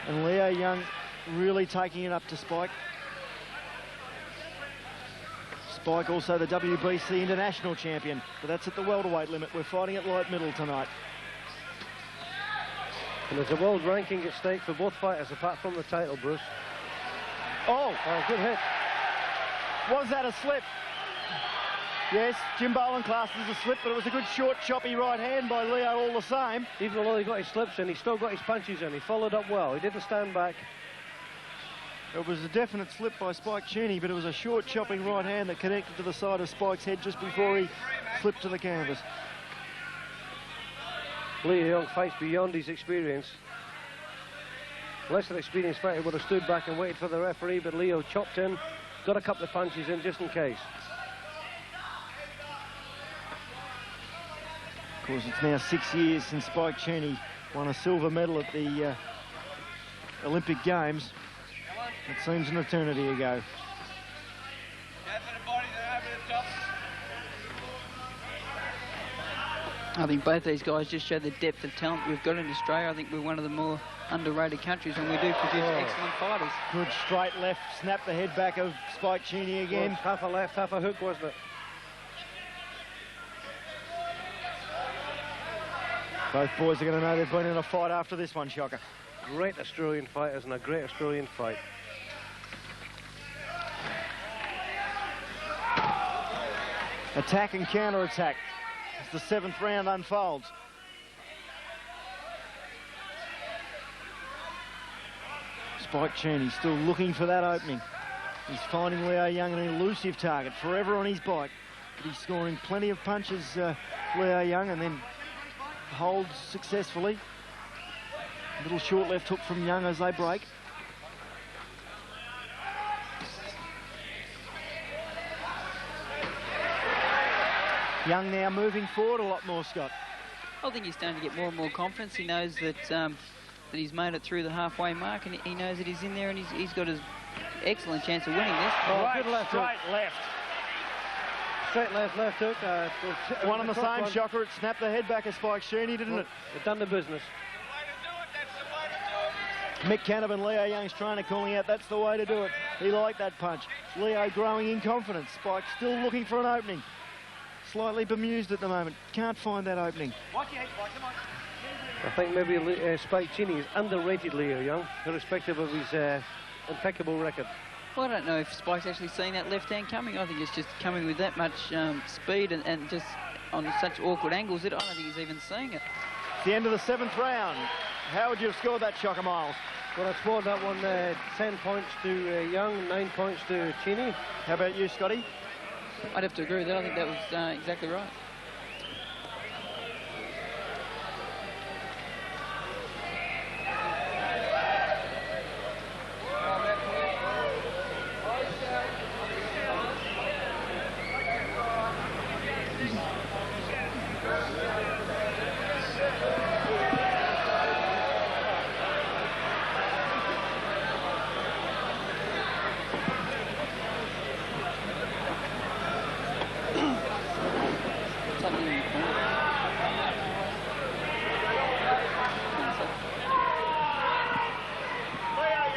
And Leo Young really taking it up to Spike. Spike also the WBC international champion, but that's at the welterweight limit. We're fighting at light middle tonight. And there's a world ranking at stake for both fighters, apart from the title, Bruce. Oh, good hit. Was that a slip? Yes, Jim Boland classed it as a slip, but it was a good short, choppy right hand by Leo all the same. Even though he got his slips in, he still got his punches in. He followed up well. He didn't stand back. It was a definite slip by Spike Cheney, but it was a short, chopping right hand that connected to the side of Spike's head just before he flipped to the canvas. Leo Young fights beyond his experience. Less than experienced fighter would have stood back and waited for the referee, but Leo chopped in, got a couple of punches in just in case. Of course, it's now 6 years since Spike Cheney won a silver medal at the Olympic Games. It seems an eternity ago. I think both these guys just show the depth of talent we've got in Australia. I think we're one of the more underrated countries, and we do produce excellent fighters. Good straight left, snap the head back of Spike Cheney again. Well, half a left, half a hook, wasn't it? Both boys are going to know they've been in a fight after this one, Shocker. Great Australian fighters and a great Australian fight. Attack and counter-attack as the 7th round unfolds. Spike Cheney still looking for that opening. He's finding Leo Young an elusive target, forever on his bike. But he's scoring plenty of punches, Leo Young, and then holds successfully. Little short left hook from Young as they break. Young now moving forward a lot more, Scott. I think he's starting to get more and more confidence. He knows that that he's made it through the halfway mark, and he knows that he's in there, and he's got an excellent chance of winning this. Right, good left hook. Straight left. Straight left hook. One on the same, Shocker. It snapped the head back of Spike Cheney, didn't it? It done the business. Mick Canavan, Leo Young's trainer, calling out that's the way to do it. He liked that punch. Leo growing in confidence. Spike still looking for an opening. Slightly bemused at the moment. Can't find that opening. I think maybe Spike Cheney is underrated Leo Young, irrespective of his impeccable record. Well, I don't know if Spike's actually seen that left hand coming. I think it's just coming with that much speed and just on such awkward angles that I don't think he's even seeing it. It's the end of the 7th round. How would you have scored that, Shocker Miles? Well, I scored that one 10 points to Young, 9 points to Cheney. How about you, Scotty? I'd have to agree with that. I think that was exactly right.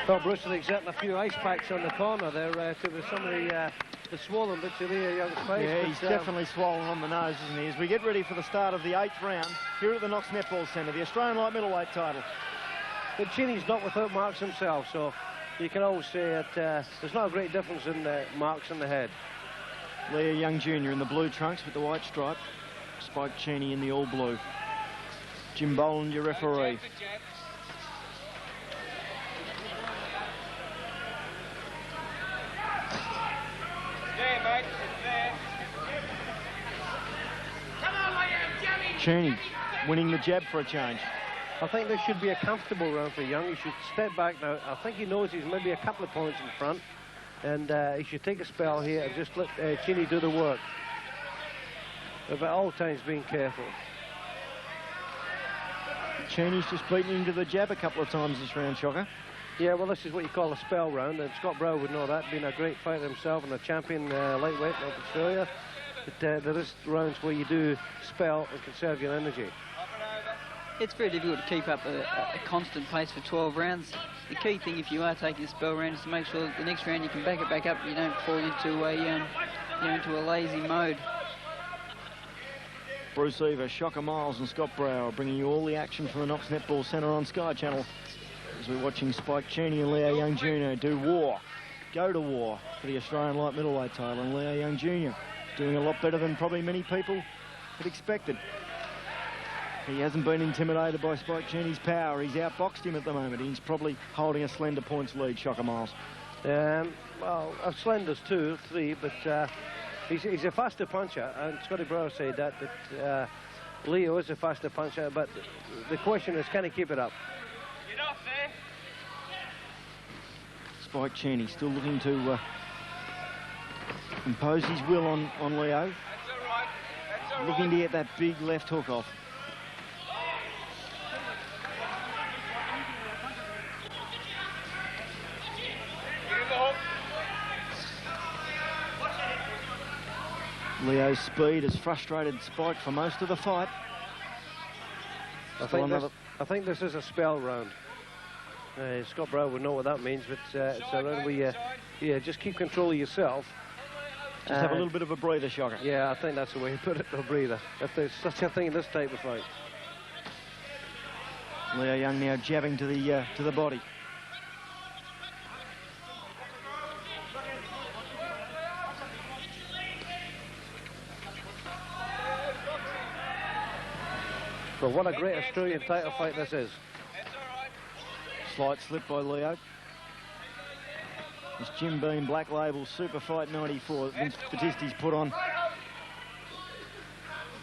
Well, Bruce is exerting a few ice packs on the corner there to some of the swollen bits of Leo Young's face. Yeah, he's definitely swollen on the nose, isn't he? As we get ready for the start of the 8th round here at the Knox Netball Centre, the Australian light middleweight title. But Cheney's not without marks himself, so you can always say that there's not a great difference in marks in the head. Leo Young Jr. in the blue trunks with the white stripe. Spike Cheney in the all blue. Jim Boland, your referee. Cheney winning the jab for a change. I think this should be a comfortable round for Young. He should step back now. I think he knows he's maybe a couple of points in front, and he should take a spell here and just let Cheney do the work. but at all times being careful. Cheney's just beaten into the jab a couple of times this round, Shocker. Yeah, well, this is what you call a spell round, and Scott Brower would know that, being a great fighter himself and a champion lightweight of Australia. But there is rounds where you do spell and conserve your energy. It's very difficult to keep up a constant pace for 12 rounds. The key thing, if you are taking a spell round, is to make sure that the next round you can back it back up and you don't fall into a lazy mode. Bruce Eva, Shocker Miles and Scott Brower bringing you all the action from the Knox Netball Centre on Sky Channel as we're watching Spike Cheney and Leo Young Jr. go to war for the Australian light middleweight title, and Leo Young Jr. doing a lot better than probably many people had expected. He hasn't been intimidated by Spike Cheney's power. He's outboxed him at the moment. He's probably holding a slender points lead, Shocker Miles. Well, slender's 2-3, but he's a faster puncher, and Scotty Brower said that Leo is a faster puncher, but the question is, can he keep it up? Spike Cheney still looking to impose his will on Leo. Looking to get that big left hook off. Leo's speed has frustrated Spike for most of the fight. I think this is a spell round. Scott Brower would know what that means, but it's a round where you just keep control of yourself. Just have a little bit of a breather, Shocker. Yeah, I think that's the way you put it, a breather. If there's such a thing in this type of fight. Leo Young now jabbing to the body. But what a great Australian title fight this is. Slight slip by Leo. It's Jim Beam Black Label Super Fight 94 that Vince Battisti's put on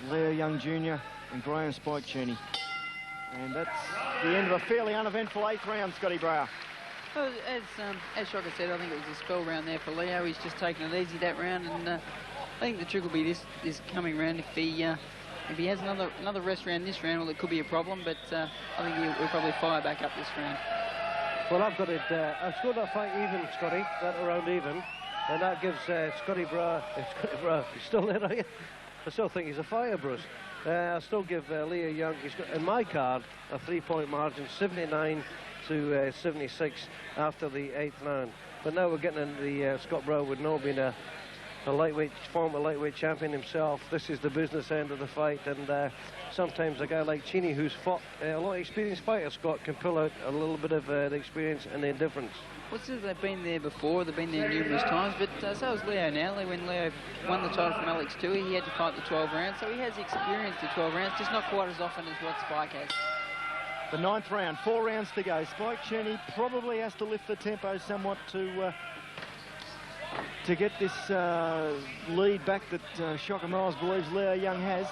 Leo Young Jr. and Graham Spike Cheney. And that's the end of a fairly uneventful 8th round, Scotty Brower. Well, as Shocker said, I think it was a spell round there for Leo. He's just taken it easy that round, and I think the trick will be this coming round. If he has another rest round this round, well, it could be a problem, but I think he'll probably fire back up this round. Well, I've scored that fight even, Scotty, that around even, and that gives Scotty Brower, he's still there, are you? I still think he's a fire, Bruce. I still give Leo Young, he's got, in my card, a 3-point margin, 79 to 76 after the 8th round. But now we're getting into the Scott Brower would know, being a former lightweight champion himself. This is the business end of the fight, and sometimes a guy like Cheney, who's fought a lot of experienced fighters, Scott, can pull out a little bit of the experience and the indifference. Well, since they've been there before, they've been there numerous times, but so is Leo now. When Leo won the title from Alex Tui, he had to fight the 12 rounds, so he has experienced the 12 rounds, just not quite as often as what Spike has. The 9th round, 4 rounds to go. Spike Cheney probably has to lift the tempo somewhat to get this lead back that Shocker Miles believes Leo Young has.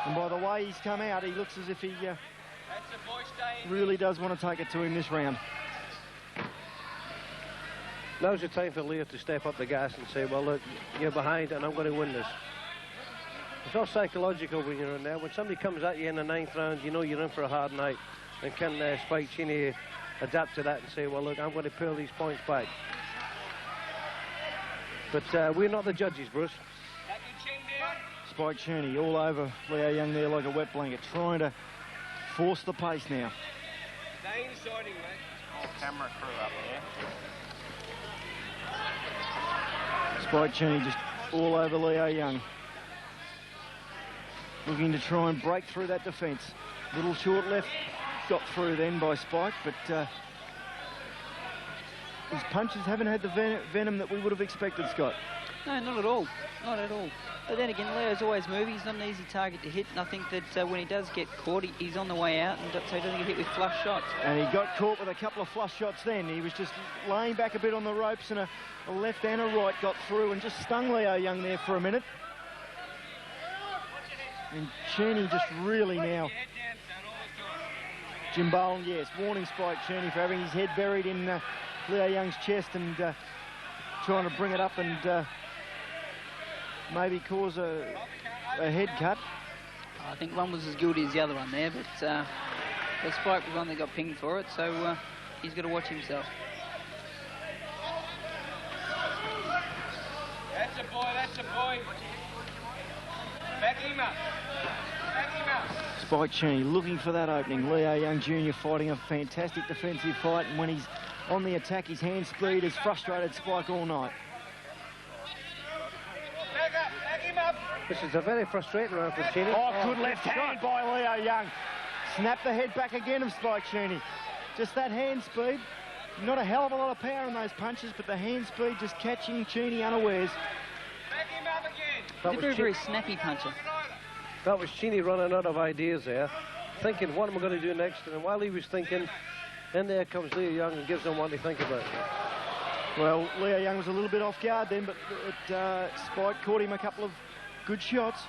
And by the way he's come out, he looks as if he really does want to take it to him this round. Now's the time for Leo to step up the gas and say, well, look, you're behind and I'm going to win this. It's all psychological when you're in there. When somebody comes at you in the 9th round, you know you're in for a hard night. And can Spike Cheney adapt to that and say, well, look, I'm going to pull these points back. But we're not the judges, Bruce. Spike Cheney all over Leo Young there like a wet blanket, trying to force the pace now. Stay inside him, mate. Camera crew up there. Spike Cheney just all over Leo Young. Looking to try and break through that defence. Little short left, got through then by Spike, but his punches haven't had the venom that we would have expected, Scott. No, not at all. Not at all. But then again, Leo's always moving. He's not an easy target to hit, and I think that when he does get caught, he's on the way out, and so he doesn't get hit with flush shots. And he got caught with a couple of flush shots then. He was just laying back a bit on the ropes, and a left and a right got through and just stung Leo Young there for a minute. And Cheney just really now... Jim Bowen, yes, warning Spike Cheney for having his head buried in Leo Young's chest and trying to bring it up and maybe cause a a head cut. I think one was as guilty as the other one there, but the Spike was one that got pinged for it, so he's got to watch himself. That's a boy, that's a boy. Back him up. Back him up. Spike Cheney looking for that opening. Leo Young Jr. fighting a fantastic defensive fight, and when he's on the attack, his hand speed has frustrated Spike all night. Back up, back him up. This is a very frustrating round for Cheney. Oh, good left hand by Leo Young. Snap the head back again of Spike Cheney. Just that hand speed. Not a hell of a lot of power in those punches, but the hand speed just catching Cheney unawares. Back him up again. He's a very, very snappy puncher. That was Cheney running out of ideas there, thinking, what am I going to do next? And while he was thinking, then there comes Leo Young and gives him one to think about. Well, Leo Young was a little bit off guard then, but Spike caught him a couple of good shots.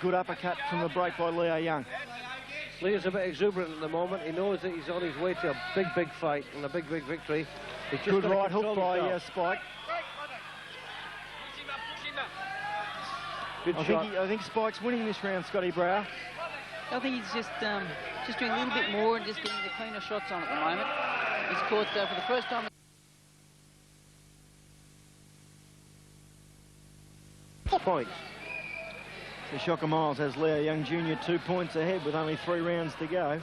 Good uppercut from the break by Leo Young. Leo's a bit exuberant at the moment. He knows that he's on his way to a big, big fight and a big, big victory. Good right hook by Spike. Good shot. I think Spike's winning this round, Scotty Brower. I think he's just doing a little bit more and just getting the cleaner shots on at the moment. He's caught for the first time. Points. So Shocker Miles has Leo Young Jr. 2 points ahead with only 3 rounds to go.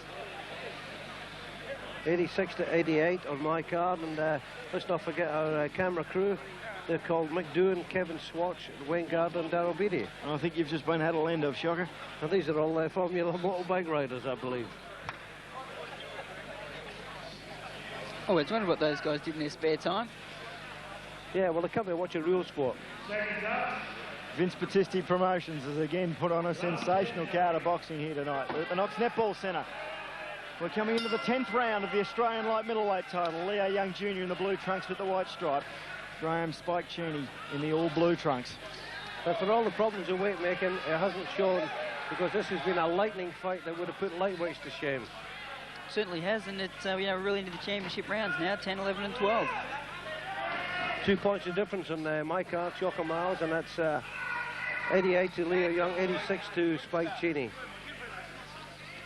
86 to 88 on my card, and let's not forget our camera crew. They're called Mick Doohan, Kevin Swatch, Wayne Gardner and Darryl Beattie. I think you've just been had a land of, Shocker. And these are all Formula motorbike riders, I believe. Oh, it's wondering what those guys did in their spare time. Yeah, well, they come here watching real sport. Vince Battisti Promotions has again put on a sensational card of boxing here tonight at the Knox Netball Centre. We're coming into the 10th round of the Australian light middleweight title. Leo Young Jr. in the blue trunks with the white stripe. Graham Spike Cheney in the all blue trunks. But for all the problems of weight making, it hasn't shown, because this has been a lightning fight that would have put lightweights to shame. Certainly has, and it's we're really into the championship rounds now, 10, 11 and 12. 2 points of difference on my card, Shocker Miles, and that's 88 to Leo Young, 86 to Spike Cheney.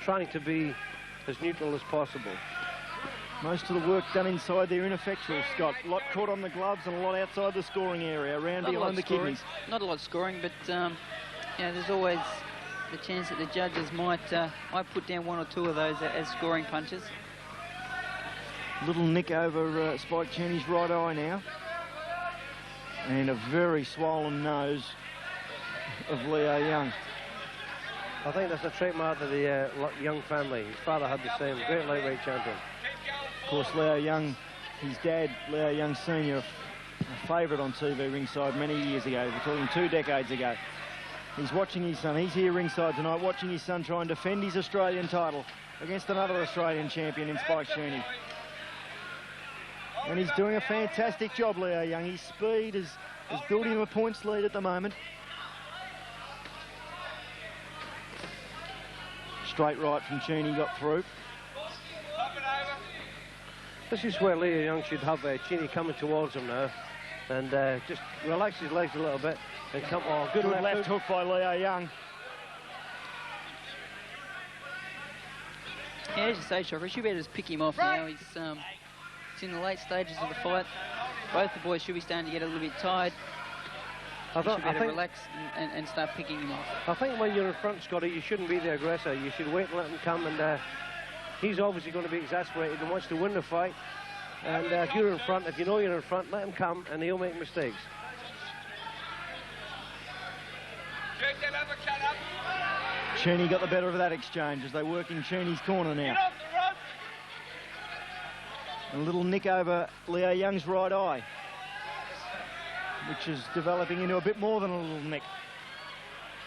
Trying to be as neutral as possible. Most of the work done inside there ineffectual, Scott. A lot caught on the gloves and a lot outside the scoring area, around behind the kidneys. Not a lot of scoring, but there's always the chance that the judges might put down 1 or 2 of those as scoring punches. Little nick over Spike Cheney's right eye now. And a very swollen nose of Leo Young. I think that's a trademark of the Young family. His father had the same, great lightweight champion. Of course, Leo Young, his dad, Leo Young Sr., a favourite on TV ringside many years ago. We're talking 2 decades ago. He's watching his son. He's here ringside tonight watching his son try and defend his Australian title against another Australian champion in Spike Cheney. And he's doing a fantastic job, Leo Young. His speed is building him a points lead at the moment. Straight right from Cheney got through. This is where Leo Young should have Cheney coming towards him now. And just relax his legs a little bit. And come on, good left hook by Leo Young. Yeah, as you say, Shocker, should be able to just pick him off now. He's in the late stages of the fight. Both the boys should be starting to get a little bit tired. I should be able to relax and start picking him off. I think when you're in front, Scotty, you shouldn't be the aggressor. You should wait and let him come, and he's obviously going to be exasperated and wants to win the fight. And if you're in front, if you know you're in front, let him come, and he'll make mistakes. Cheney got the better of that exchange as they work in Cheney's corner now. A little nick over Leo Young's right eye, which is developing into a bit more than a little nick.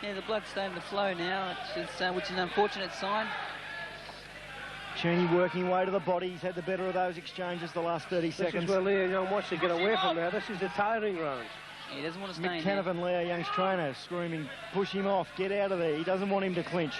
Yeah, the blood's starting to flow now, which is an unfortunate sign. Cheney working away to the body. He's had the better of those exchanges the last 30 seconds. This is where Leo Young wants to get away from there. This is the tiring round. He doesn't want to stay Mick in there. Canavan, Leo Young's trainer, screaming, push him off, get out of there. He doesn't want him to clinch.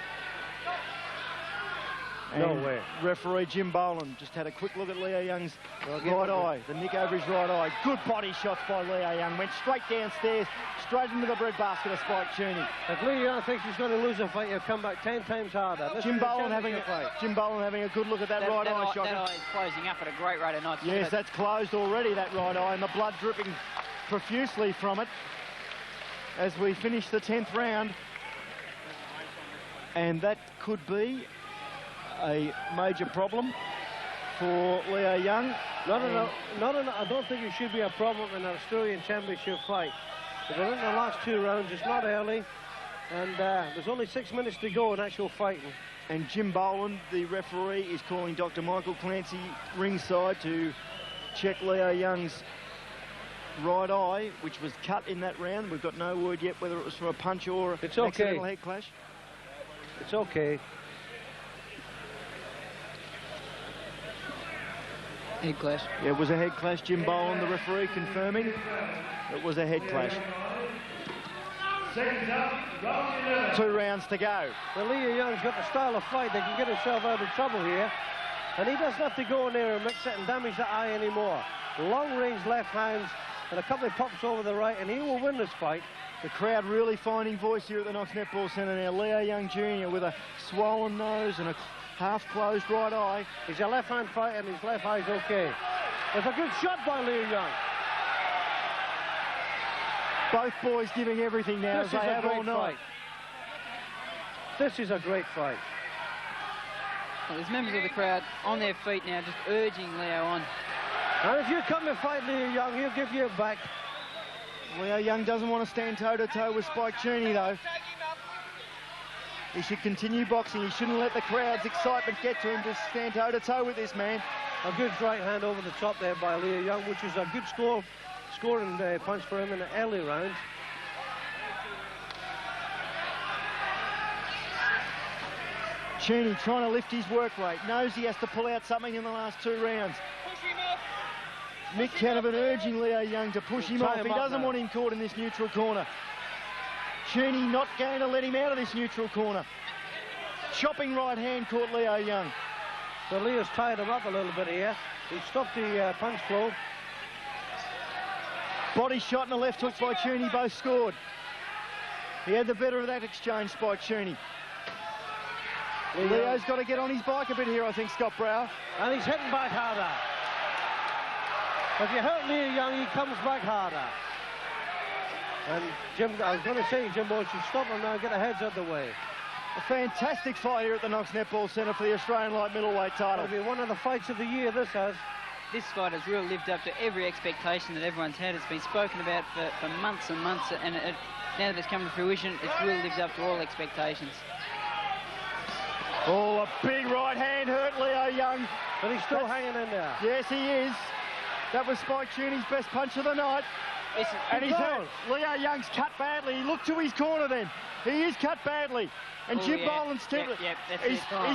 No And way. referee Jim Boland just had a quick look at Leo Young's right eye, the nick over his right eye. Good body shots by Leo Young. Went straight downstairs, straight into the breadbasket of Spike Cheney. If Leo Young thinks he's going to lose a fight, he'll come back 10 times harder. This Jim is a Boland having a good look at that right eye, Shocker. That eye is closing up at a great rate of night. Yes, that's closed already, that right eye, and the blood dripping profusely from it as we finish the 10th round. And that could be a major problem for Leo Young. I don't think it should be a problem in an Australian Championship fight. We're in the last 2 rounds, it's not early, and there's only 6 minutes to go in actual fighting. And Jim Boland, the referee, is calling Dr. Michael Clancy ringside to check Leo Young's right eye, which was cut in that round. We've got no word yet whether it was from a punch or an accidental head clash. It's okay. Head clash. Yeah, it was a head clash. Jim Boland, the referee, confirming it was a head clash. 2 rounds to go. Well, Leo Young's got the style of fight that can get himself out of trouble here. And he doesn't have to go in there and mix it and damage the eye anymore. Long-range left hands and a couple of pops over the right, and he will win this fight. The crowd really finding voice here at the Knox Netball Centre now. Leo Young Jr. with a swollen nose and a half-closed right eye. He's a left-hand fight and his left eye's okay. It's a good shot by Leo Young. Both boys giving everything now as they have all night. This is a great fight. Well, there's members of the crowd on their feet now, just urging Leo on. And if you come and fight Leo Young, he'll give you a back. Leo Young doesn't want to stand toe-to-toe with Spike Cheney, though. He should continue boxing. He shouldn't let the crowd's excitement get to him to stand toe-to-toe with this man. A good right hand over the top there by Leo Young, which is a good scoring punch for him in the early rounds. Cheney trying to lift his work rate. Knows he has to pull out something in the last 2 rounds. Mick Canavan urging Leo Young to push him off. He doesn't want him caught in this neutral corner. Cheney not going to let him out of this neutral corner. Chopping right hand caught Leo Young. So Leo's tied him up a little bit here. He stopped the punch flow. Body shot and a left hook by Cheney, both scored. He had the better of that exchange, Spike Cheney. Leo's got to get on his bike a bit here, I think, Scott Brower. And he's hitting back harder. If you hurt Leo Young, he comes back harder. And I was going to say, Jim Boland should stop him now and get the heads out of the way. A fantastic fight here at the Knox Netball Centre for the Australian light middleweight title. It'll be one of the fights of the year, this has. This fight has really lived up to every expectation that everyone's had. It's been spoken about for months and months, and now that it's come to fruition, it's really lived up to all expectations. Oh, a big right hand hurt Leo Young. But he's still hanging in there. Yes, he is. That was Spike Cheney's best punch of the night. And he's hurt. Leo Young's cut badly. He looked to his corner then. He is cut badly. And Jim Boland's he's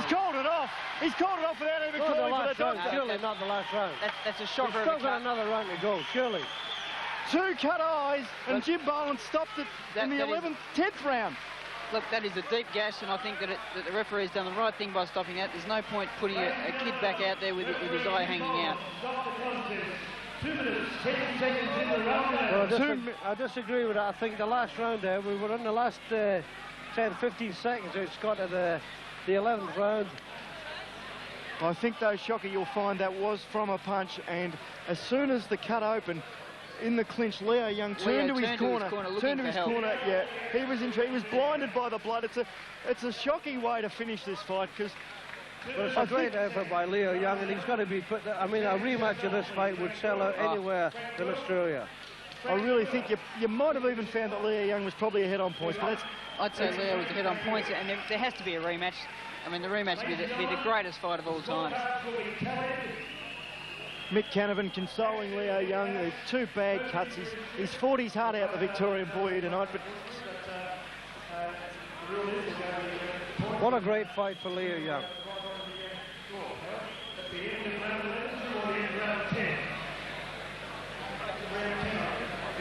called it off. He's called it off without even calling for the doctor. Surely not the last round. That's a shocker. He's still got another round to go, surely. 2 cut eyes, and Jim Boland stopped it in the 10th round. Look, that is a deep gash, and I think that the referee's done the right thing by stopping that. There's no point putting a kid back out there with his eye hanging out. 2 minutes, 10 seconds in the round. Well, I disagree with that. I think the last round there, we were in the last 10, 15 seconds. It's got to the 11th round. I think, though, Shocker, you'll find that was from a punch, and as soon as the cut opened, in the clinch, Leo Young turned to his corner. Yeah, he was blinded by the blood. It's a shocking way to finish this fight, because well, it's a great effort by Leo Young, and he's got to be put. I mean, a rematch of this fight would sell out anywhere in Australia. I really think you might have even found that Leo Young was probably ahead on points, but I'd say Leo was ahead on points, and there has to be a rematch. I mean, the rematch would be the greatest fight of all time. Mick Canavan consoling Leo Young. There's 2 bad cuts. He's fought his heart out, the Victorian boy, here tonight. But what a great fight for Leo Young.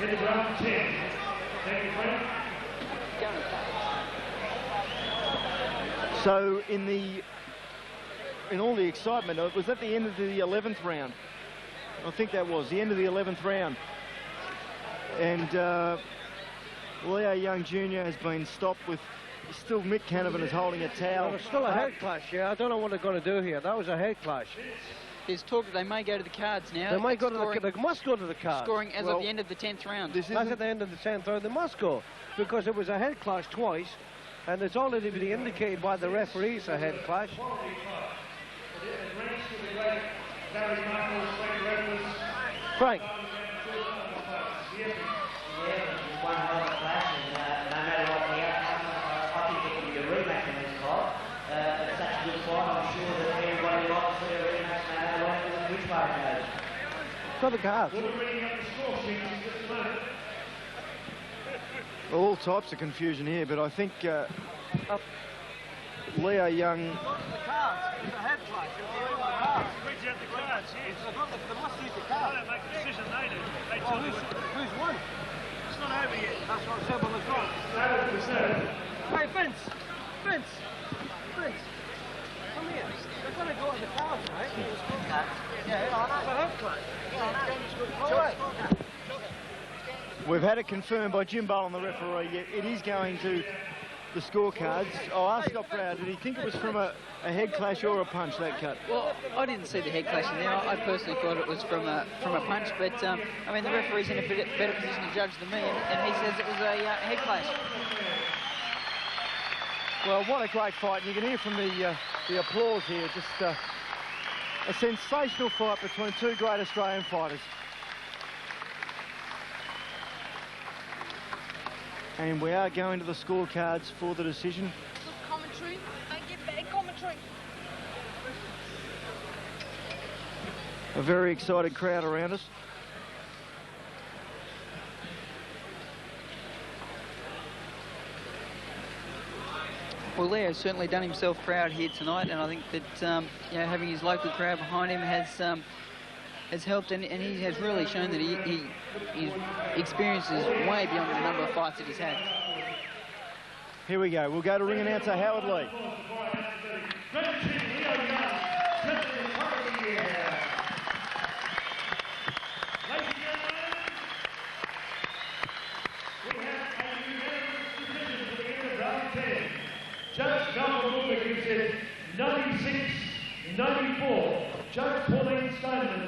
In round 10. So in the in all the excitement. It was at the end of the 11th round. I think that was the end of the 11th round. And Leo Young Jr. has been stopped with, still Mick Canavan is holding a towel. Well, it's still a head clash, yeah. I don't know what they're going to do here. That was a head clash. There's talk that they may go to the cards now. They might go to they must go to the cards. Scoring as of the end of the 10th round. As at the end of the 10th round, they must go, because it was a head clash twice, and it's already been indicated by the referees a head clash. Frank. One hell of a clash, and no matter what the outcome, I think there could be a rematch in this fight. It's such a good fight, I'm sure that everybody likes to see a rematch no matter which way it goes. Go to the cards. Well, all types of confusion here, but I think Leo Young... Go to the cards. It's a head clash. Reach out the cards, yes. They must use the cards. They don't make a decision, they do. They tell us. Who's won? It's not over yet. That's what I said on the draw. Hey, Vince! Vince! Come here. They're going to go to the cards, right? Yeah, it's a head clash. We've had it confirmed by Jim Bowen, the referee. It is going to the scorecards. I'll ask Scott Brown, did he think it was from a head clash or a punch, that cut? Well, I didn't see the head clash in there. I personally thought it was from a punch, but I mean, the referee's in a better position to judge than me, and he says it was a head clash. Well, what a great fight. And you can hear from the applause here, just a sensational fight between two great Australian fighters. And we are going to the scorecards for the decision. Commentary, don't get bad commentary. A very excited crowd around us. Well, Leo's certainly done himself proud here tonight, and I think that you know, having his local crowd behind him has helped, and he has really shown that his experience is way beyond the number of fights that he's had. Here we go. We'll go to ring announcer Howard Lee. Judge Malcolm Bullock gives it 96-94. Judge Pauline Stoneman,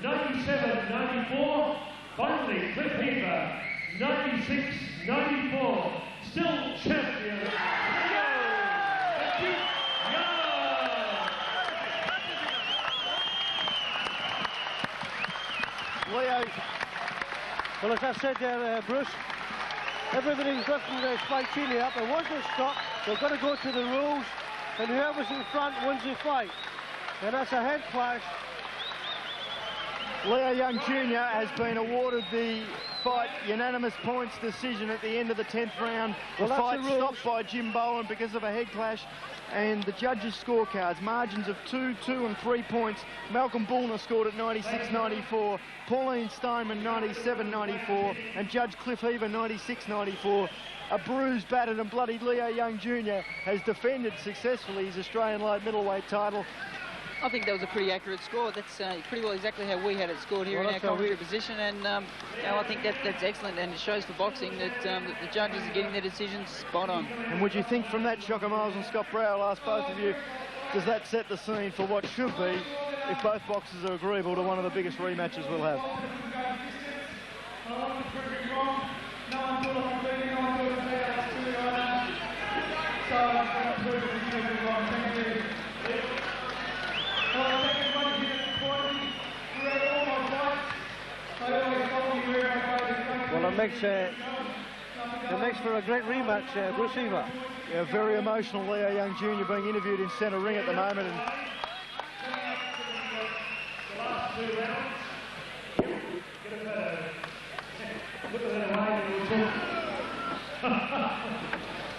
97-94. Finally, Cliff Heaver, 96-94. Still champion. Leo. Well, as I said there, Bruce, everybody's lifting their Spike Cheney up. It wasn't stopped. They've got to go to the rules, and whoever's in front wins the fight. And that's a head clash. Leo Young Jr. has been awarded the fight unanimous points decision at the end of the 10th round. Well, the fight stopped by Jim Bowen because of a head clash. And the judges' scorecards, margins of 2, 2 and 3 points. Malcolm Bullner scored at 96-94, Pauline Stoneman 97-94, and Judge Cliff Heaver 96-94. A bruised, battered and bloodied Leo Young Jr. has defended successfully his Australian light middleweight title. I think that was a pretty accurate score. That's pretty well exactly how we had it scored here in our commentary position, and you know, I think that's excellent, and it shows for boxing that the judges are getting their decisions spot on. And would you think from that, Shocker Miles and Scott Brow, I'll ask both of you, does that set the scene for what should be, if both boxers are agreeable, to one of the biggest rematches we'll have? Well, it makes for a great rematch, Bruce Heaver. Yeah, very emotional Leo Young Jr. being interviewed in centre ring at the moment. And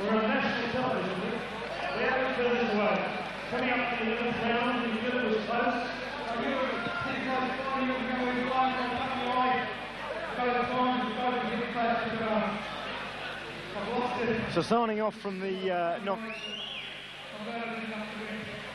we're on national television. We haven't filled this away. Coming up to the 11th round, the middle was close. so signing off from the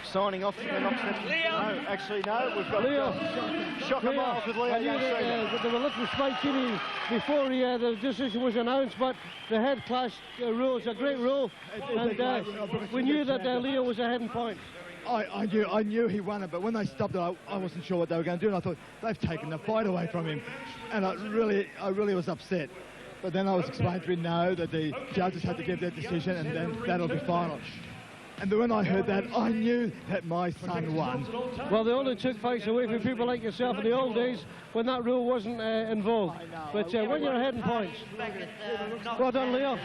Signing off from the Knoxnet. No, actually no. We've got Shocker Miles with Leo I knew Young that, Senior. that they were looking Spike Cheney before the decision was announced, but the head clash rule is a great rule, and we knew that Leo was ahead in points. I knew he won it, but when they stopped it, I wasn't sure what they were going to do, and I thought they've taken the fight away from him, and I really was upset. But then I was explained to him no, that the judges had to give their decision, and then that'll be final. And when I heard that, I knew that my son won. Well, they only took fights away from people like yourself in the old days when that rule wasn't involved. But when you're ahead in points, well done, Leo.